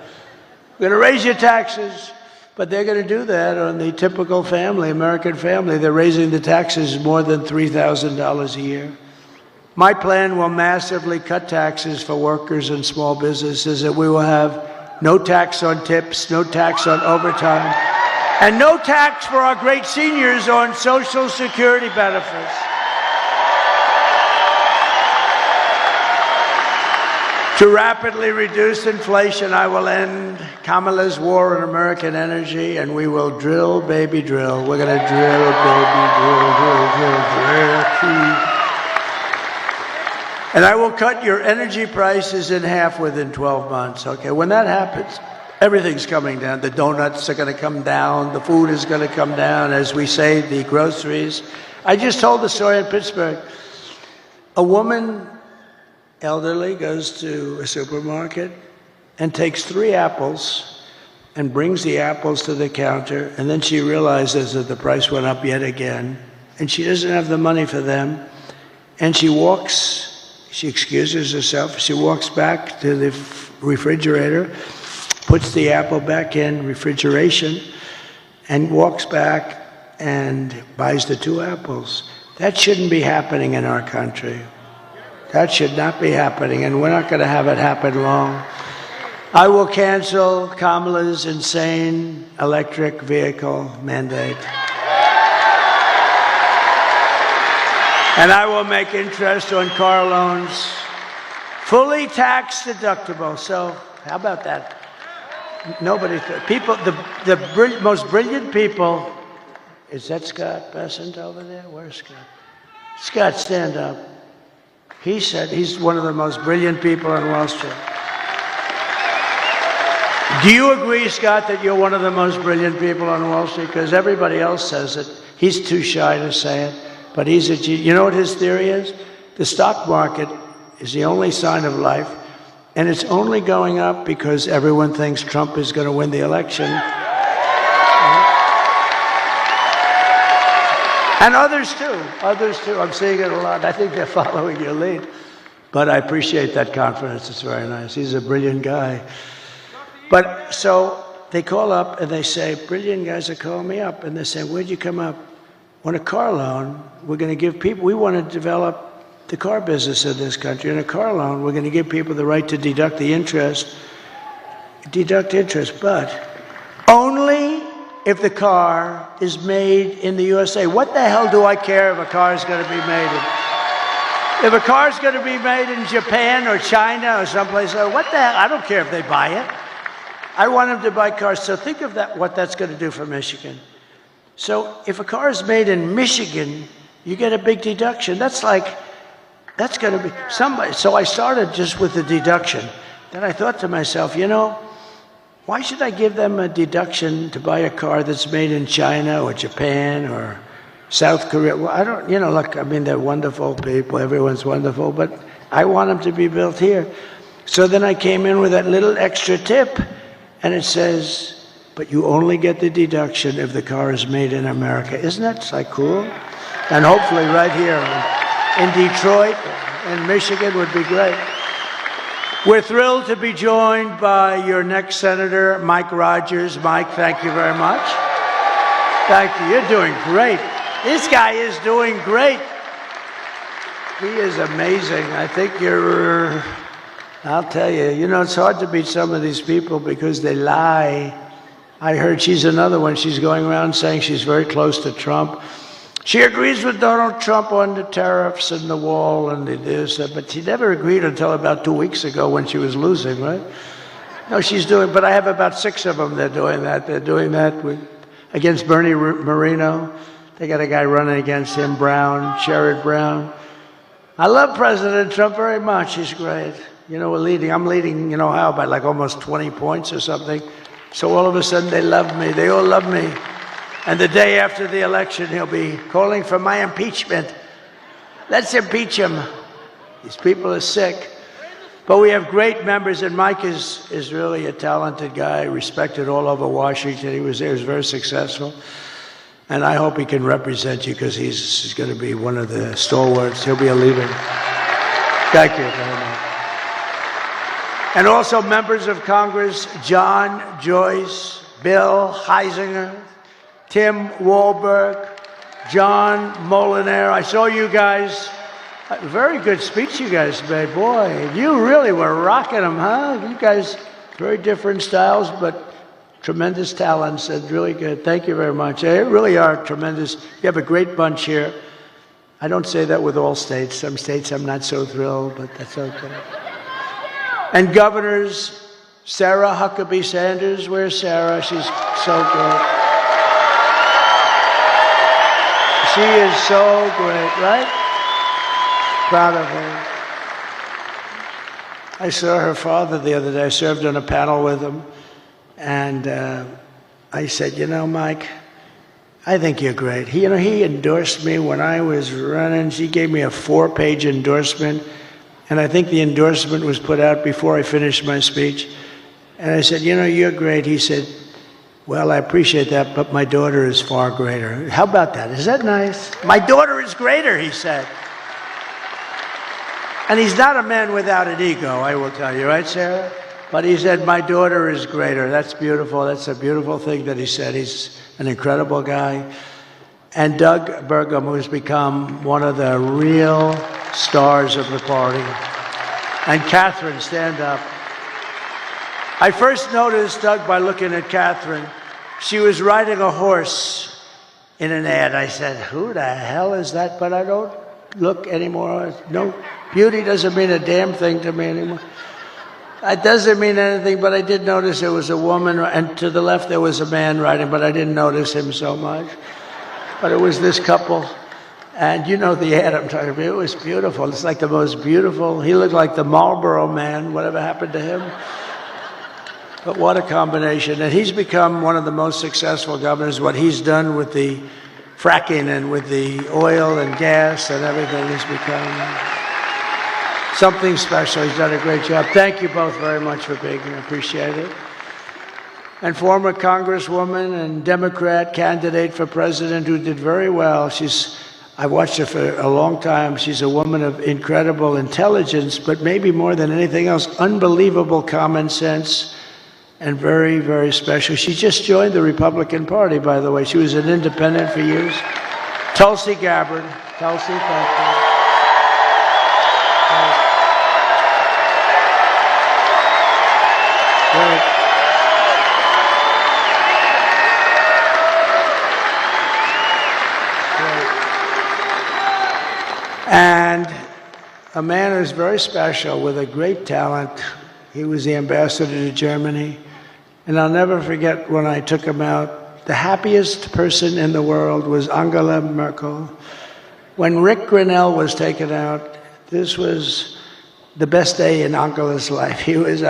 We're going to raise your taxes. But they're going to do that on the typical family, American family. They're raising the taxes more than $3,000 a year. My plan will massively cut taxes for workers and small businesses, and we will have no tax on tips, no tax on overtime, and no tax for our great seniors on Social Security benefits. To rapidly reduce inflation, I will end Kamala's war on American energy, and we will drill, baby, drill. We're going to drill, baby, drill. And I will cut your energy prices in half within 12 months, okay? When that happens, everything's coming down. The donuts are going to come down. The food is going to come down. As we say, the groceries. I just told the story in Pittsburgh. A woman, elderly, goes to a supermarket and takes 3 apples and brings the apples to the counter, and then she realizes that the price went up yet again, and she doesn't have the money for them, and she excuses herself, she walks back to the refrigerator, puts the apple back in refrigeration, and walks back and buys the 2 apples. That shouldn't be happening in our country. That should not be happening, and we're not going to have it happen long. I will cancel Kamala's insane electric vehicle mandate. And I will make interest on car loans fully tax deductible. So how about that? The most brilliant people, is that Scott Bessent over there? Where's Scott? Scott, stand up. He said he's one of the most brilliant people on Wall Street. Do you agree, Scott, that you're one of the most brilliant people on Wall Street? Because everybody else says it. He's too shy to say it, but he's a genius. You know what his theory is? The stock market is the only sign of life, and it's only going up because everyone thinks Trump is going to win the election. And others too. I'm seeing it a lot. I think they're following your lead. But I appreciate that confidence. It's very nice. He's a brilliant guy. But so they call up and they say, brilliant guys are calling me up. And they say, where'd you come up? On a car loan, we're going to give people, we want to develop the car business in this country. In a car loan, we're going to give people the right to deduct interest, but only if the car is made in the USA. What the hell do I care if a car is going to be made in? If a car is going to be made in Japan or China or someplace else, what the hell? I don't care if they buy it. I want them to buy cars. So think of that, what that's going to do for Michigan. So if a car is made in Michigan, you get a big deduction. That's going to be somebody. So I started just with the deduction. Then I thought to myself, why should I give them a deduction to buy a car that's made in China or Japan or South Korea? Well, I don't, look, I mean, they're wonderful people. Everyone's wonderful, but I want them to be built here. So then I came in with that little extra tip, and it says, but you only get the deduction if the car is made in America. Isn't that like cool? And hopefully right here in Detroit and Michigan would be great. We're thrilled to be joined by your next senator, Mike Rogers. Mike, thank you very much. Thank you. You're doing great. This guy is doing great. He is amazing. I think I'll tell you, it's hard to beat some of these people because they lie. I heard she's another one. She's going around saying she's very close to Trump. She agrees with Donald Trump on the tariffs and the wall and this, but she never agreed until about 2 weeks ago when she was losing, right? No, but I have about 6 of them that are doing that. They're doing that against Bernie Moreno. They got a guy running against him, Sherrod Brown. I love President Trump very much. He's great. We're leading. I'm leading, how, by like almost 20 points or something. So all of a sudden they love me. They all love me. And the day after the election, he'll be calling for my impeachment. Let's impeach him. These people are sick. But we have great members, and Mike is really a talented guy, respected all over Washington. He was very successful. And I hope he can represent you because he's going to be one of the stalwarts. He'll be a leader. Thank you very much. And also members of Congress, John Joyce, Bill Heisinger, Tim Walberg, John Molinaire. I saw you guys. Very good speech you guys made. Boy, you really were rocking them, huh? You guys, very different styles, but tremendous talents and really good. Thank you very much. They really are tremendous. You have a great bunch here. I don't say that with all states. Some states I'm not so thrilled, but that's okay. And governors, Sarah Huckabee Sanders. Where's Sarah? She's so great. She is so great, right? Proud of her. I saw her father the other day. I served on a panel with him. And I said, you know, Mike, I think you're great. He endorsed me when I was running. He gave me a 4-page endorsement. And I think the endorsement was put out before I finished my speech. And I said, you know, you're great. He said, well, I appreciate that, but my daughter is far greater. How about that? Is that nice? My daughter is greater, he said. And he's not a man without an ego, I will tell you, right, Sarah? But he said, my daughter is greater. That's beautiful. That's a beautiful thing that he said. He's an incredible guy. And Doug Burgum, who's become one of the real stars of the party. And Catherine, stand up. I first noticed Doug by looking at Catherine. She was riding a horse in an ad. I said, who the hell is that? But I don't look anymore. No, beauty doesn't mean a damn thing to me anymore. It doesn't mean anything, but I did notice there was a woman, and to the left there was a man riding, but I didn't notice him so much. But it was this couple, and you know the ad I'm talking about. It was beautiful. It's like the most beautiful. He looked like the Marlboro Man. Whatever happened to him? But what a combination. And he's become one of the most successful governors. What he's done with the fracking and with the oil and gas and everything has become something special. He's done a great job. Thank you both very much for being here. I appreciate it. And former Congresswoman and Democrat candidate for president who did very well. I watched her for a long time. She's a woman of incredible intelligence, but maybe more than anything else, unbelievable common sense and very, very special. She just joined the Republican Party, by the way. She was an independent for years. Tulsi Gabbard. Tulsi, thank you. Great. And a man who's very special with a great talent. He was the ambassador to Germany. And I'll never forget when I took him out. The happiest person in the world was Angela Merkel. When Rick Grinnell was taken out, this was the best day in Angela's life. He was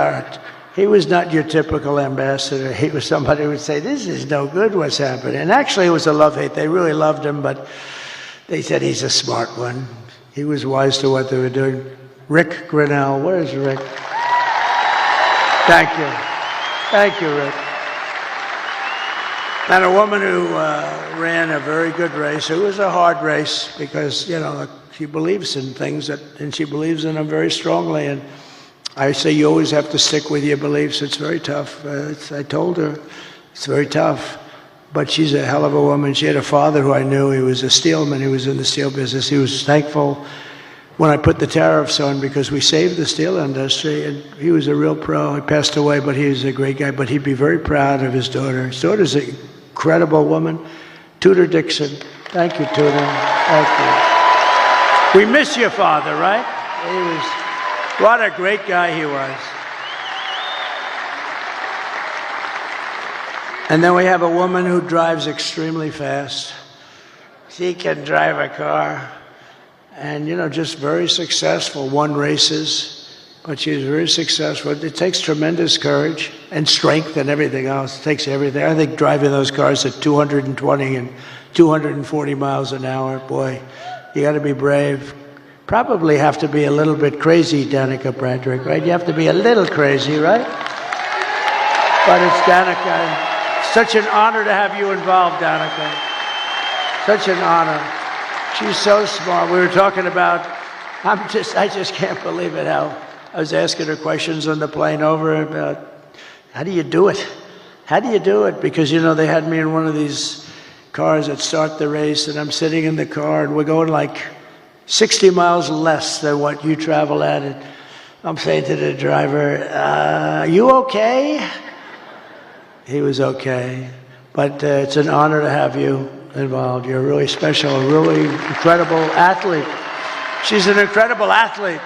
not your typical ambassador. He was somebody who would say, this is no good, what's happening? And actually it was a love-hate. They really loved him, but they said he's a smart one. He was wise to what they were doing. Rick Grinnell, where's Rick? Thank you. Thank you, Rick. And a woman who ran a very good race. It was a hard race because, you know, she believes in things and she believes in them very strongly. And I say you always have to stick with your beliefs. It's very tough. I told her it's very tough. But she's a hell of a woman. She had a father who I knew. He was a steelman. He was in the steel business. He was thankful when I put the tariffs on because we saved the steel industry. And he was a real pro. He passed away, but he was a great guy. But he'd be very proud of his daughter. His daughter's an incredible woman. Tudor Dixon. Thank you, Tudor. Thank you. We miss your father, right? What a great guy he was. And then we have a woman who drives extremely fast. She can drive a car and, you know, just very successful, won races, but she's very successful. It takes tremendous courage and strength and everything else. It takes everything. I think driving those cars at 220 and 240 miles an hour, boy, you got to be brave. probably have to be a little bit crazy, Danica Bradrick, right? You have to be a little crazy, right? But it's Danica. Such an honor to have you involved, Danica. Such an honor. She's so smart. We were talking about, I just can't believe it how I was asking her questions on the plane over about, how do you do it? How do you do it? Because, you know, they had me in one of these cars that start the race, and I'm sitting in the car, and we're going like 60 miles less than what you travel at. And I'm saying to the driver, are you okay? He was okay. But it's an honor to have you involved. You're really special, a really incredible athlete. She's an incredible athlete.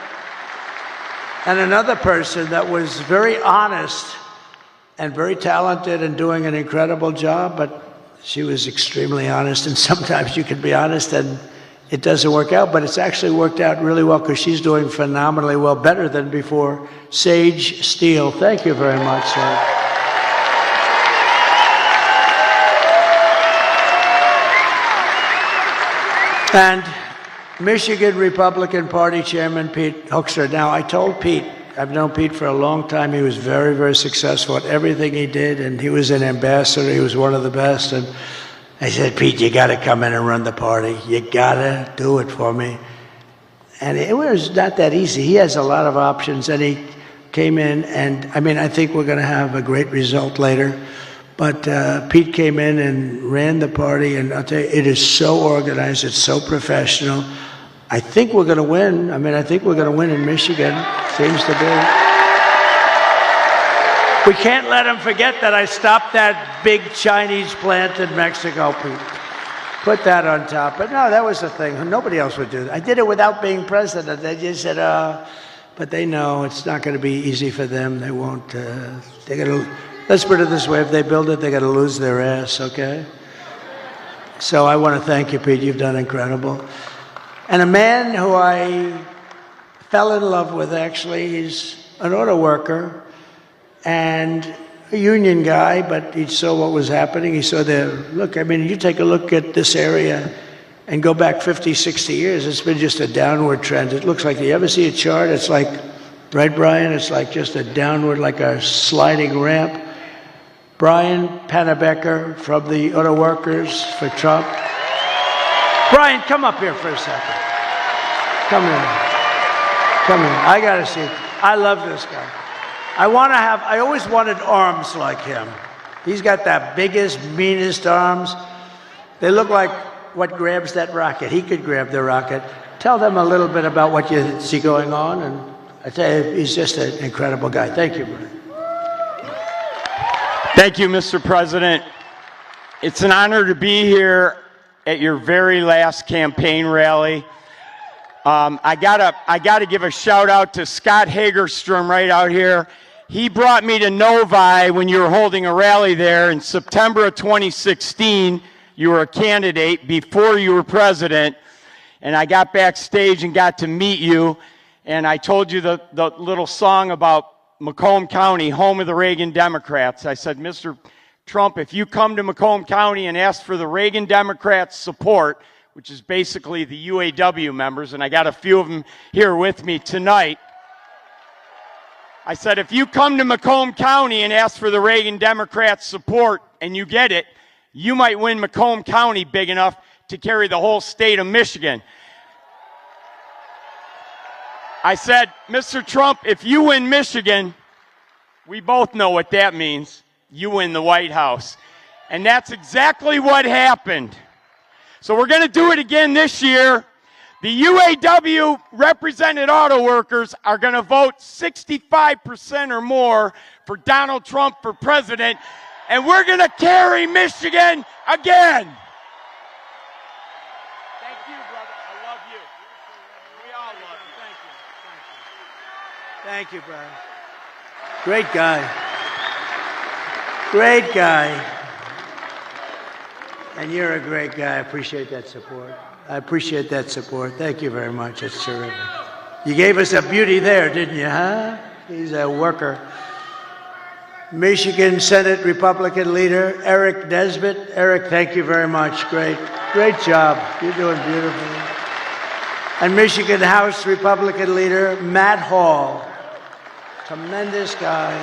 And another person that was very honest and very talented and doing an incredible job, but she was extremely honest, and sometimes you can be honest and it doesn't work out, but it's actually worked out really well because she's doing phenomenally well, better than before. Sage Steele, thank you very much, sir. And Michigan Republican Party Chairman Pete Hoekstra. Now, I told Pete, I've known Pete for a long time. He was very, very successful at everything he did, and he was an ambassador. He was one of the best. And I said, Pete, you got to come in and run the party. You got to do it for me. And it was not that easy. He has a lot of options, and he came in, and I mean, I think we're going to have a great result later. But Pete came in and ran the party, and I'll tell you, it is so organized. It's so professional. I think we're going to win. I mean, I think we're going to win in Michigan. Seems to be. We can't let them forget that I stopped that big Chinese plant in Mexico. Put that on top. But no, that was the thing. Nobody else would do that. I did it without being president. They just said, but they know it's not going to be easy for them. They won't. They're going to. Let's put it this way. If they build it, they're going to lose their ass, okay? So I want to thank you, Pete. You've done incredible. And a man who I fell in love with, actually, he's an auto worker and a union guy, but he saw what was happening. He saw look, I mean, you take a look at this area and go back 50, 60 years, it's been just a downward trend. It looks like, you ever see a chart? It's like, right, Brian? It's like just a downward, like a sliding ramp. Brian Pannebecker from the Auto Workers for Trump. Brian, come up here for a second. Come in. Come in. I got to see. I love this guy. I always wanted arms like him. He's got the biggest, meanest arms. They look like what grabs that rocket. He could grab the rocket. Tell them a little bit about what you see going on. And I tell you, he's just an incredible guy. Thank you, Brian. Thank you, Mr. President. It's an honor to be here at your very last campaign rally. I gotta give a shout out to Scott Hagerstrom right out here. He brought me to Novi when you were holding a rally there in September of 2016. You were a candidate before you were president, and I got backstage and got to meet you, and I told you the little song about Macomb County, home of the Reagan Democrats. I said, Mr. Trump, if you come to Macomb County and ask for the Reagan Democrats' support, which is basically the UAW members, and I got a few of them here with me tonight. I said, if you come to Macomb County and ask for the Reagan Democrats' support and you get it, you might win Macomb County big enough to carry the whole state of Michigan. I said, Mr. Trump, if you win Michigan, we both know what that means. You win the White House. And that's exactly what happened. So we're going to do it again this year. The UAW represented auto workers are going to vote 65% or more for Donald Trump for president, and we're going to carry Michigan again. Thank you, brother. I love you. We all love you. Thank you, Brian. Great guy. Great guy. And you're a great guy. I appreciate that support. I appreciate that support. Thank you very much. It's terrific. You gave us a beauty there, didn't you, huh? He's a worker. Michigan Senate Republican leader, Eric Nesbitt. Eric, thank you very much. Great job. You're doing beautifully. and Michigan House Republican leader Matt Hall. Tremendous guy.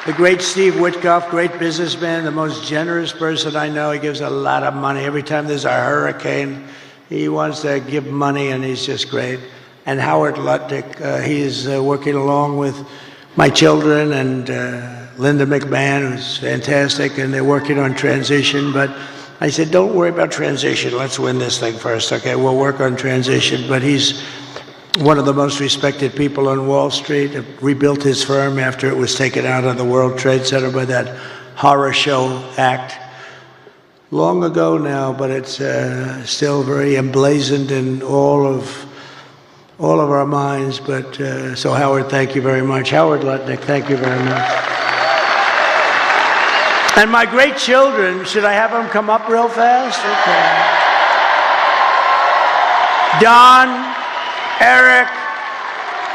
The great Steve Witkoff, great businessman, the most generous person I know. He gives a lot of money. Every time there's a hurricane, he wants to give money, and he's just great. And Howard Lutnick, he's working along with my children and Linda McMahon, who's fantastic, and they're working on transition. But I said, don't worry about transition. Let's win this thing first. Okay, we'll work on transition. But he's one of the most respected people on Wall Street, rebuilt his firm after it was taken out of the World Trade Center by that horror show act. Long ago now, but it's still very emblazoned in all of our minds. But so Howard, thank you very much. Howard Lutnick, thank you very much. And my great children, should I have them come up real fast? Okay. Don, Eric,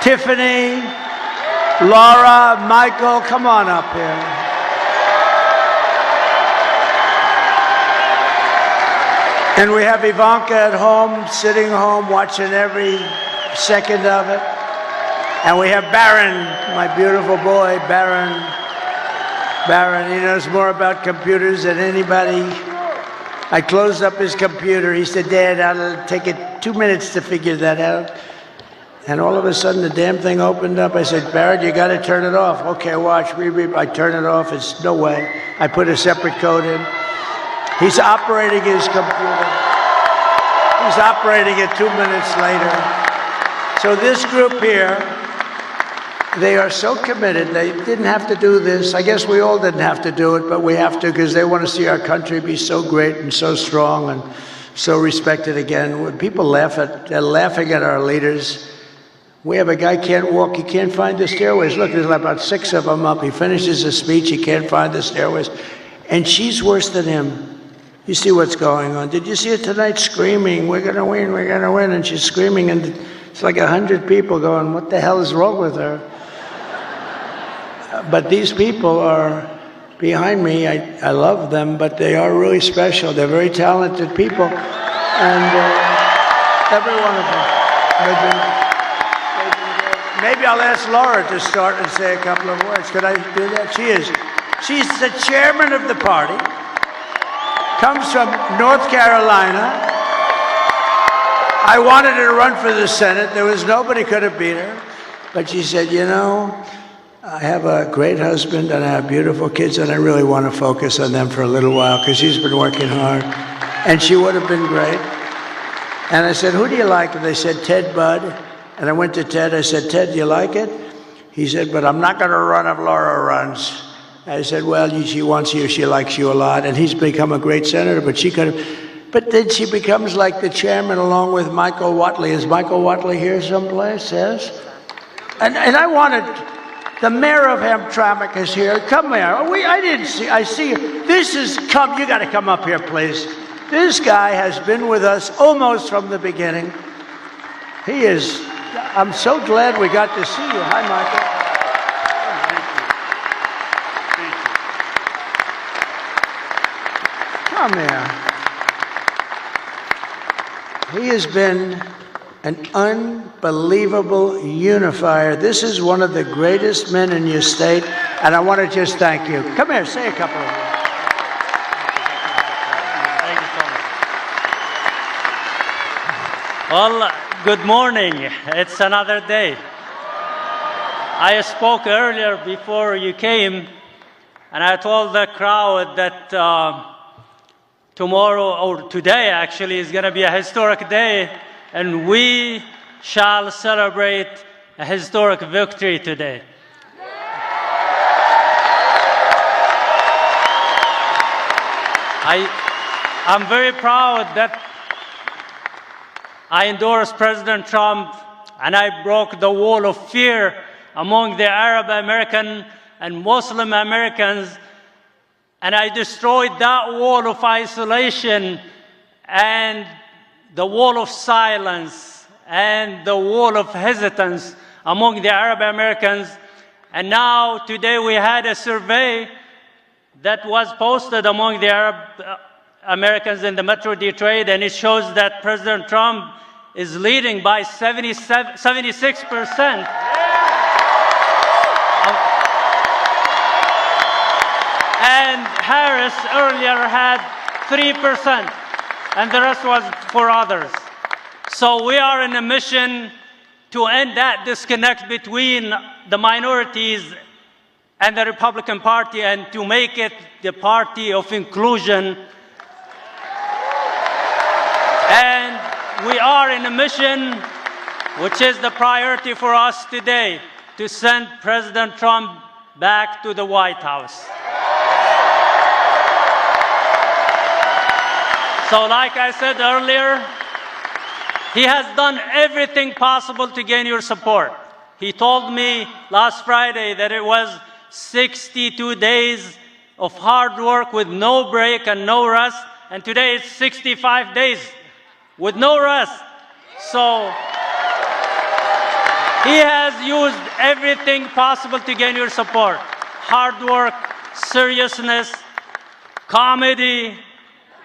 Tiffany, Laura, Michael, come on up here. And we have Ivanka at home, sitting home, watching every second of it. And we have Barron, my beautiful boy, Barron. Barron, he knows more about computers than anybody. I closed up his computer. He said, Dad, it'll take it 2 minutes to figure that out. And all of a sudden, the damn thing opened up. I said, Barrett, you got to turn it off. Okay, watch. I turn it off. It's no way. I put a separate code in. He's operating his computer. He's operating it 2 minutes later. So this group here, they are so committed. They didn't have to do this. I guess we all didn't have to do it, but we have to because they want to see our country be so great and so strong and so respected again. When people they're laughing at our leaders. We have a guy can't walk, he can't find the stairways. Look, there's about 6 of them up. He finishes his speech, he can't find the stairways. And she's worse than him. You see what's going on. Did you see it tonight screaming, we're gonna win, we're gonna win, and she's screaming, and it's like 100 people going, what the hell is wrong with her? But these people are behind me. I love them, but they are really special. They're very talented people. And every one of them. Maybe I'll ask Laura to start and say a couple of words. Could I do that? She's the chairman of the party, comes from North Carolina. I wanted her to run for the Senate. There was nobody could have beat her. But she said, you know, I have a great husband and I have beautiful kids, and I really want to focus on them for a little while because she's been working hard. And she would have been great. And I said, who do you like? And they said, Ted Budd. And I went to Ted. I said, Ted, do you like it? He said, but I'm not going to run if Laura runs. I said, well, she wants you. She likes you a lot. And he's become a great senator, but she could have. But then she becomes like the chairman along with Michael Watley. Is Michael Watley here someplace? Yes? And I wanted, the mayor of Hamtramck is here. Come here. I didn't see, I see you. This is, you got to come up here, please. This guy has been with us almost from the beginning. He is, I'm so glad we got to see you. Hi, Michael. Come here. He has been an unbelievable unifier. This is one of the greatest men in your state, and I want to just thank you. Come here, say a couple of words. Thank you so much. Well, good morning. It's another day. I spoke earlier before you came, and I told the crowd that tomorrow, or today actually, is going to be a historic day, and we shall celebrate a historic victory today. I'm very proud that I endorsed President Trump, and I broke the wall of fear among the Arab American and Muslim Americans, and I destroyed that wall of isolation and the wall of silence and the wall of hesitance among the Arab Americans. And now, today, we had a survey that was posted among the Americans in the Metro Detroit, and it shows that President Trump is leading by 76%. And Harris earlier had 3%, and the rest was for others. So we are in a mission to end that disconnect between the minorities and the Republican Party and to make it the party of inclusion. And we are in a mission, which is the priority for us today, to send President Trump back to the White House. So like I said earlier, he has done everything possible to gain your support. He told me last Friday that it was 62 days of hard work with no break and no rest, and today it's 65 days with no rest. So he has used everything possible to gain your support. Hard work, seriousness, comedy,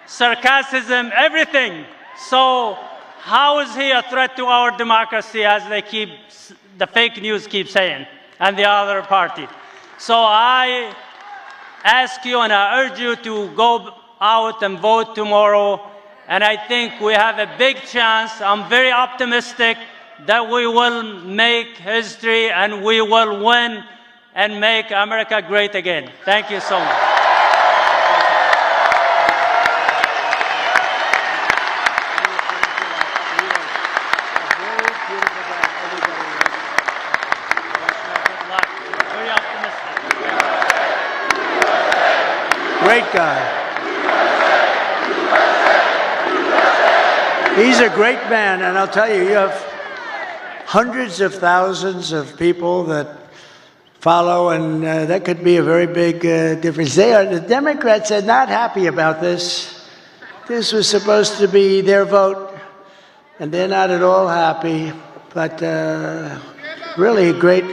sarcasm, everything. So how is he a threat to our democracy, as the fake news keep saying, and the other party? So I ask you and I urge you to go out and vote tomorrow. And I think we have a big chance. I'm very optimistic that we will make history and we will win and make America great again. Thank you so much. Great guy. He's a great man, and I'll tell you, you have hundreds of thousands of people that follow, and that could be a very big difference. The Democrats are not happy about this. This was supposed to be their vote, and they're not at all happy. But really, great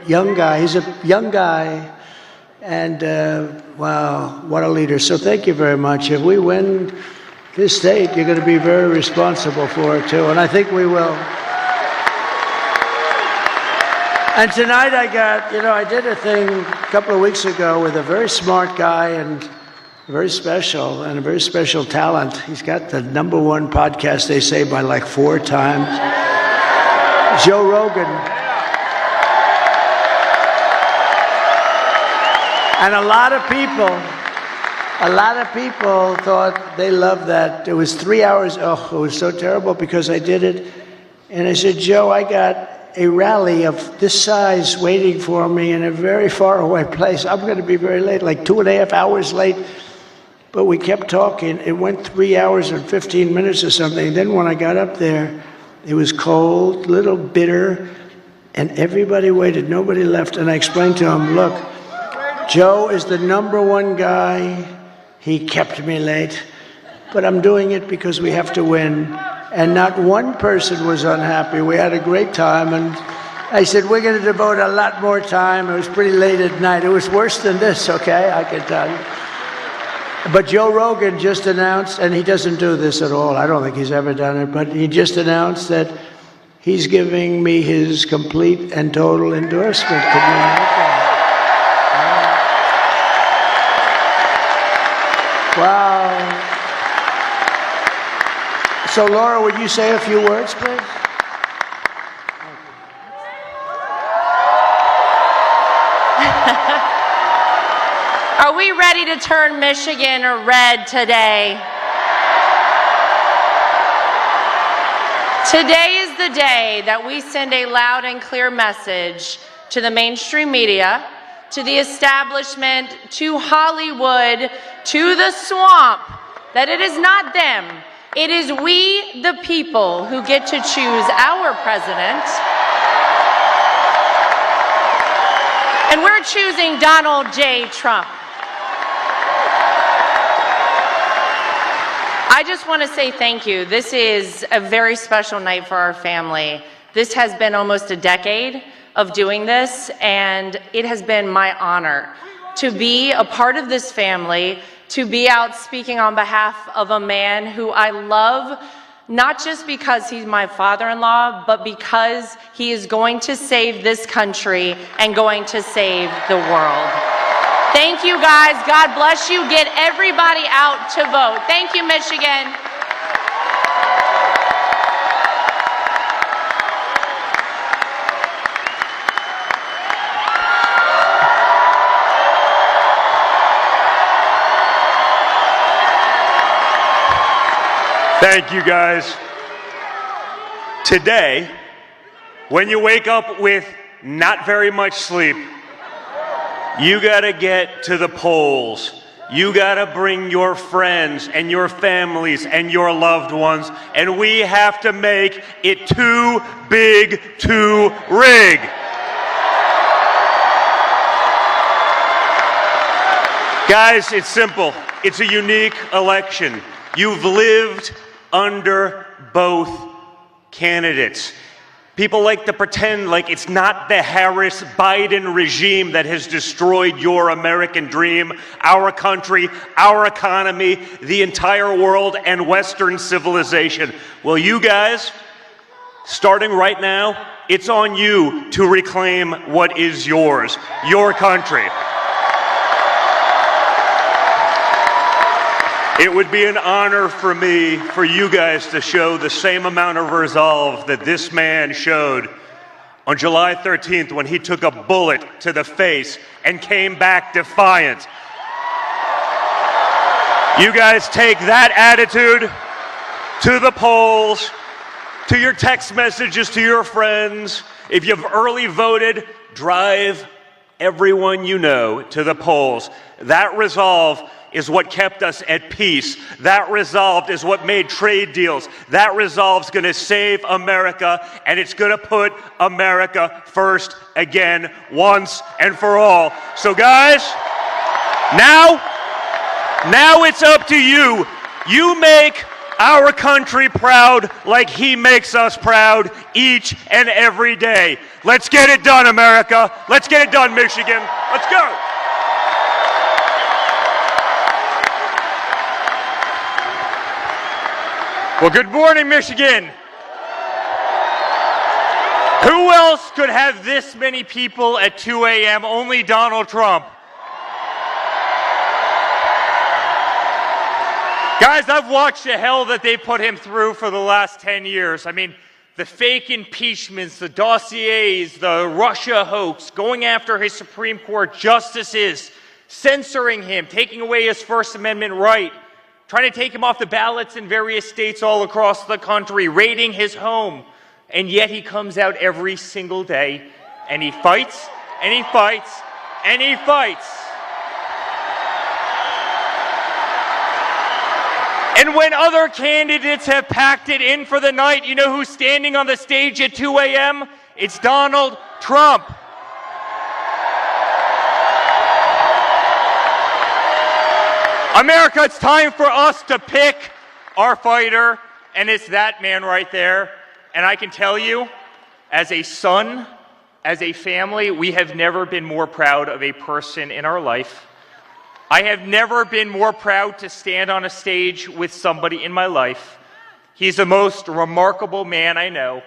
young guy. He's a young guy. And wow, what a leader. So thank you very much. If we win this state, you're going to be very responsible for it, too. And I think we will. And tonight I did a thing a couple of weeks ago with a very smart guy and very special talent. He's got the #1 podcast, they say, by like 4 times. Joe Rogan. And a lot of people thought they loved that. It was 3 hours. Oh, it was so terrible because I did it. And I said, Joe, I got a rally of this size waiting for me in a very far away place. I'm going to be very late, like 2.5 hours late. But we kept talking. It went 3 hours and 15 minutes or something. Then when I got up there, it was cold, a little bitter, and everybody waited. Nobody left. And I explained to him, look, Joe is the #1 guy. He kept me late, but I'm doing it because we have to win. And not one person was unhappy. We had a great time, and I said, we're going to devote a lot more time. It was pretty late at night. It was worse than this, okay? I can tell you. But Joe Rogan just announced, and he doesn't do this at all. I don't think he's ever done it, but he just announced that he's giving me his complete and total endorsement. Can you imagine? Wow. So, Laura, would you say a few words, please? Are we ready to turn Michigan red today? Today is the day that we send a loud and clear message to the mainstream media, to the establishment, to Hollywood, to the swamp, that it is not them. It is we, the people, who get to choose our president. And we're choosing Donald J. Trump. I just want to say thank you. This is a very special night for our family. This has been almost a decade of doing this, and it has been my honor to be a part of this family to be out speaking on behalf of a man who I love, not just because he's my father-in-law, but because he is going to save this country and going to save the world. Thank you, guys. God bless you. Get everybody out to vote. Thank you, Michigan. Thank you, guys. Today, when you wake up with not very much sleep, you gotta get to the polls. You gotta bring your friends and your families and your loved ones, and we have to make it too big to rig. Guys, it's simple. It's a unique election. You've lived under both candidates. People like to pretend like it's not the Harris-Biden regime that has destroyed your American dream, our country, our economy, the entire world, and Western civilization. Well, you guys, starting right now, it's on you to reclaim what is yours, your country. It would be an honor for me, for you guys to show the same amount of resolve that this man showed on July 13th when he took a bullet to the face and came back defiant. You guys take that attitude to the polls, to your text messages to your friends. If you've early voted, drive everyone you know to the polls. That resolve is what kept us at peace. That resolve is what made trade deals. That resolve's going to save America, and it's going to put America first again, once and for all. So guys, now it's up to you. You make our country proud like he makes us proud each and every day. Let's get it done, America. Let's get it done, Michigan. Let's go. Well, good morning, Michigan. Who else could have this many people at 2 a.m.? Only Donald Trump. Guys, I've watched the hell that they put him through for the last 10 years. I mean, the fake impeachments, the dossiers, the Russia hoax, going after his Supreme Court justices, censoring him, taking away his First Amendment right, trying to take him off the ballots in various states all across the country, raiding his home. And yet he comes out every single day and he fights and he fights and he fights. And when other candidates have packed it in for the night, you know who's standing on the stage at 2 a.m.? It's Donald Trump. America, it's time for us to pick our fighter, and it's that man right there. And I can tell you, as a son, as a family, we have never been more proud of a person in our life. I have never been more proud to stand on a stage with somebody in my life. He's the most remarkable man I know,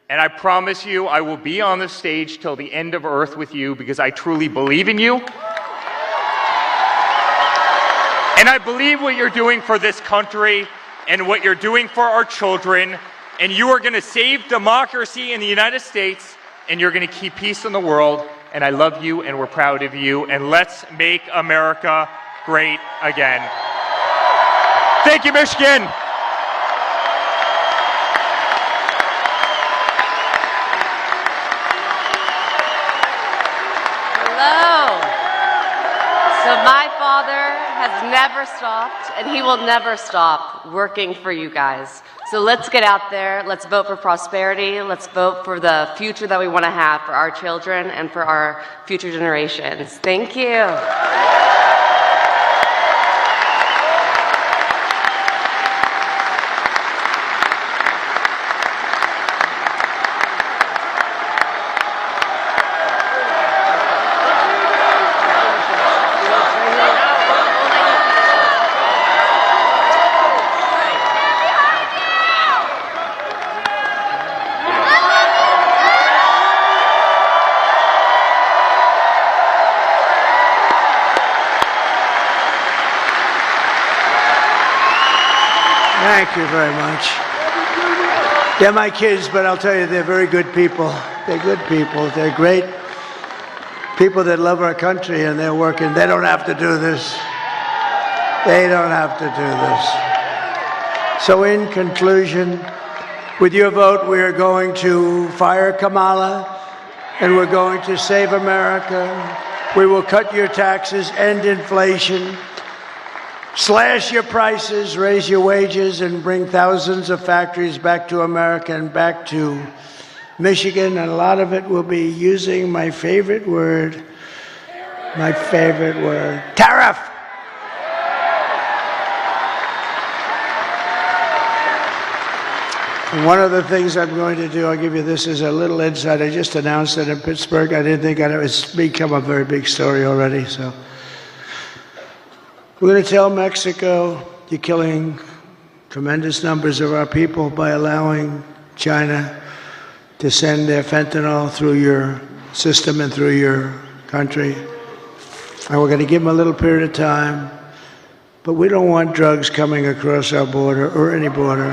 and I promise you I will be on the stage till the end of earth with you because I truly believe in you. And I believe what you're doing for this country and what you're doing for our children, and you are going to save democracy in the United States, and you're going to keep peace in the world, and I love you, and we're proud of you, and let's make America great again. Thank you, Michigan. Hello. So my father has never stopped, and he will never stop working for you guys. So let's get out there. Let's vote for prosperity. Let's vote for the future that we want to have for our children and for our future generations. Thank you. Thank you very much. They're my kids, but I'll tell you, they're very good people. They're good people. They're great people that love our country, and they're working. They don't have to do this. They don't have to do this. So in conclusion, with your vote, we are going to fire Kamala, and we're going to save America. We will cut your taxes, end inflation, slash your prices, raise your wages, and bring thousands of factories back to America and back to Michigan. And a lot of it will be using my favorite word, tariff. And one of the things I'm going to do, I'll give you this as a little insight. I just announced it in Pittsburgh. I didn't think it's become a very big story already. So we're going to tell Mexico, you're killing tremendous numbers of our people by allowing China to send their fentanyl through your system and through your country. And we're going to give them a little period of time. But we don't want drugs coming across our border or any border.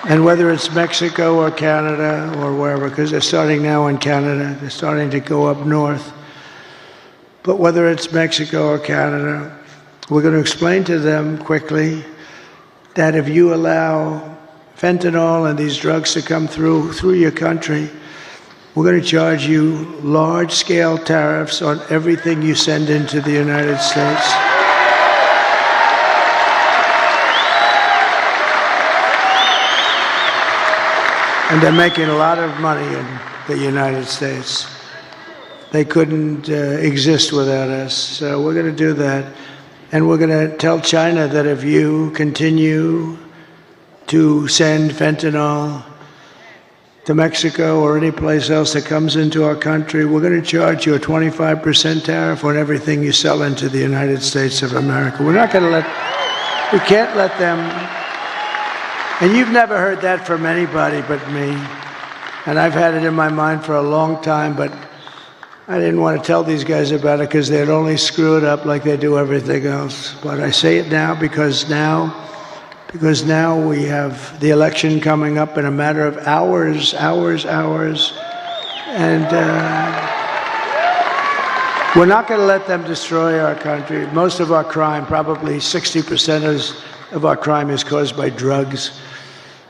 And whether it's Mexico or Canada or wherever, because they're starting now in Canada, they're starting to go up north. But whether it's Mexico or Canada, we're going to explain to them quickly that if you allow fentanyl and these drugs to come through your country, we're going to charge you large-scale tariffs on everything you send into the United States. And they're making a lot of money in the United States. They couldn't exist without us. So we're going to do that. And we're going to tell China that if you continue to send fentanyl to Mexico or any place else that comes into our country, we're going to charge you a 25% tariff on everything you sell into the United States of America. We're not going to we can't let them. And you've never heard that from anybody but me. And I've had it in my mind for a long time, but I didn't want to tell these guys about it because they'd only screw it up like they do everything else. But I say it now because now we have the election coming up in a matter of hours. And we're not going to let them destroy our country. Most of our crime, probably 60% of our crime is caused by drugs.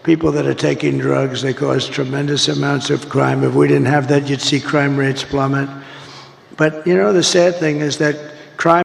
People that are taking drugs, they cause tremendous amounts of crime. If we didn't have that, you'd see crime rates plummet. But, you know, the sad thing is that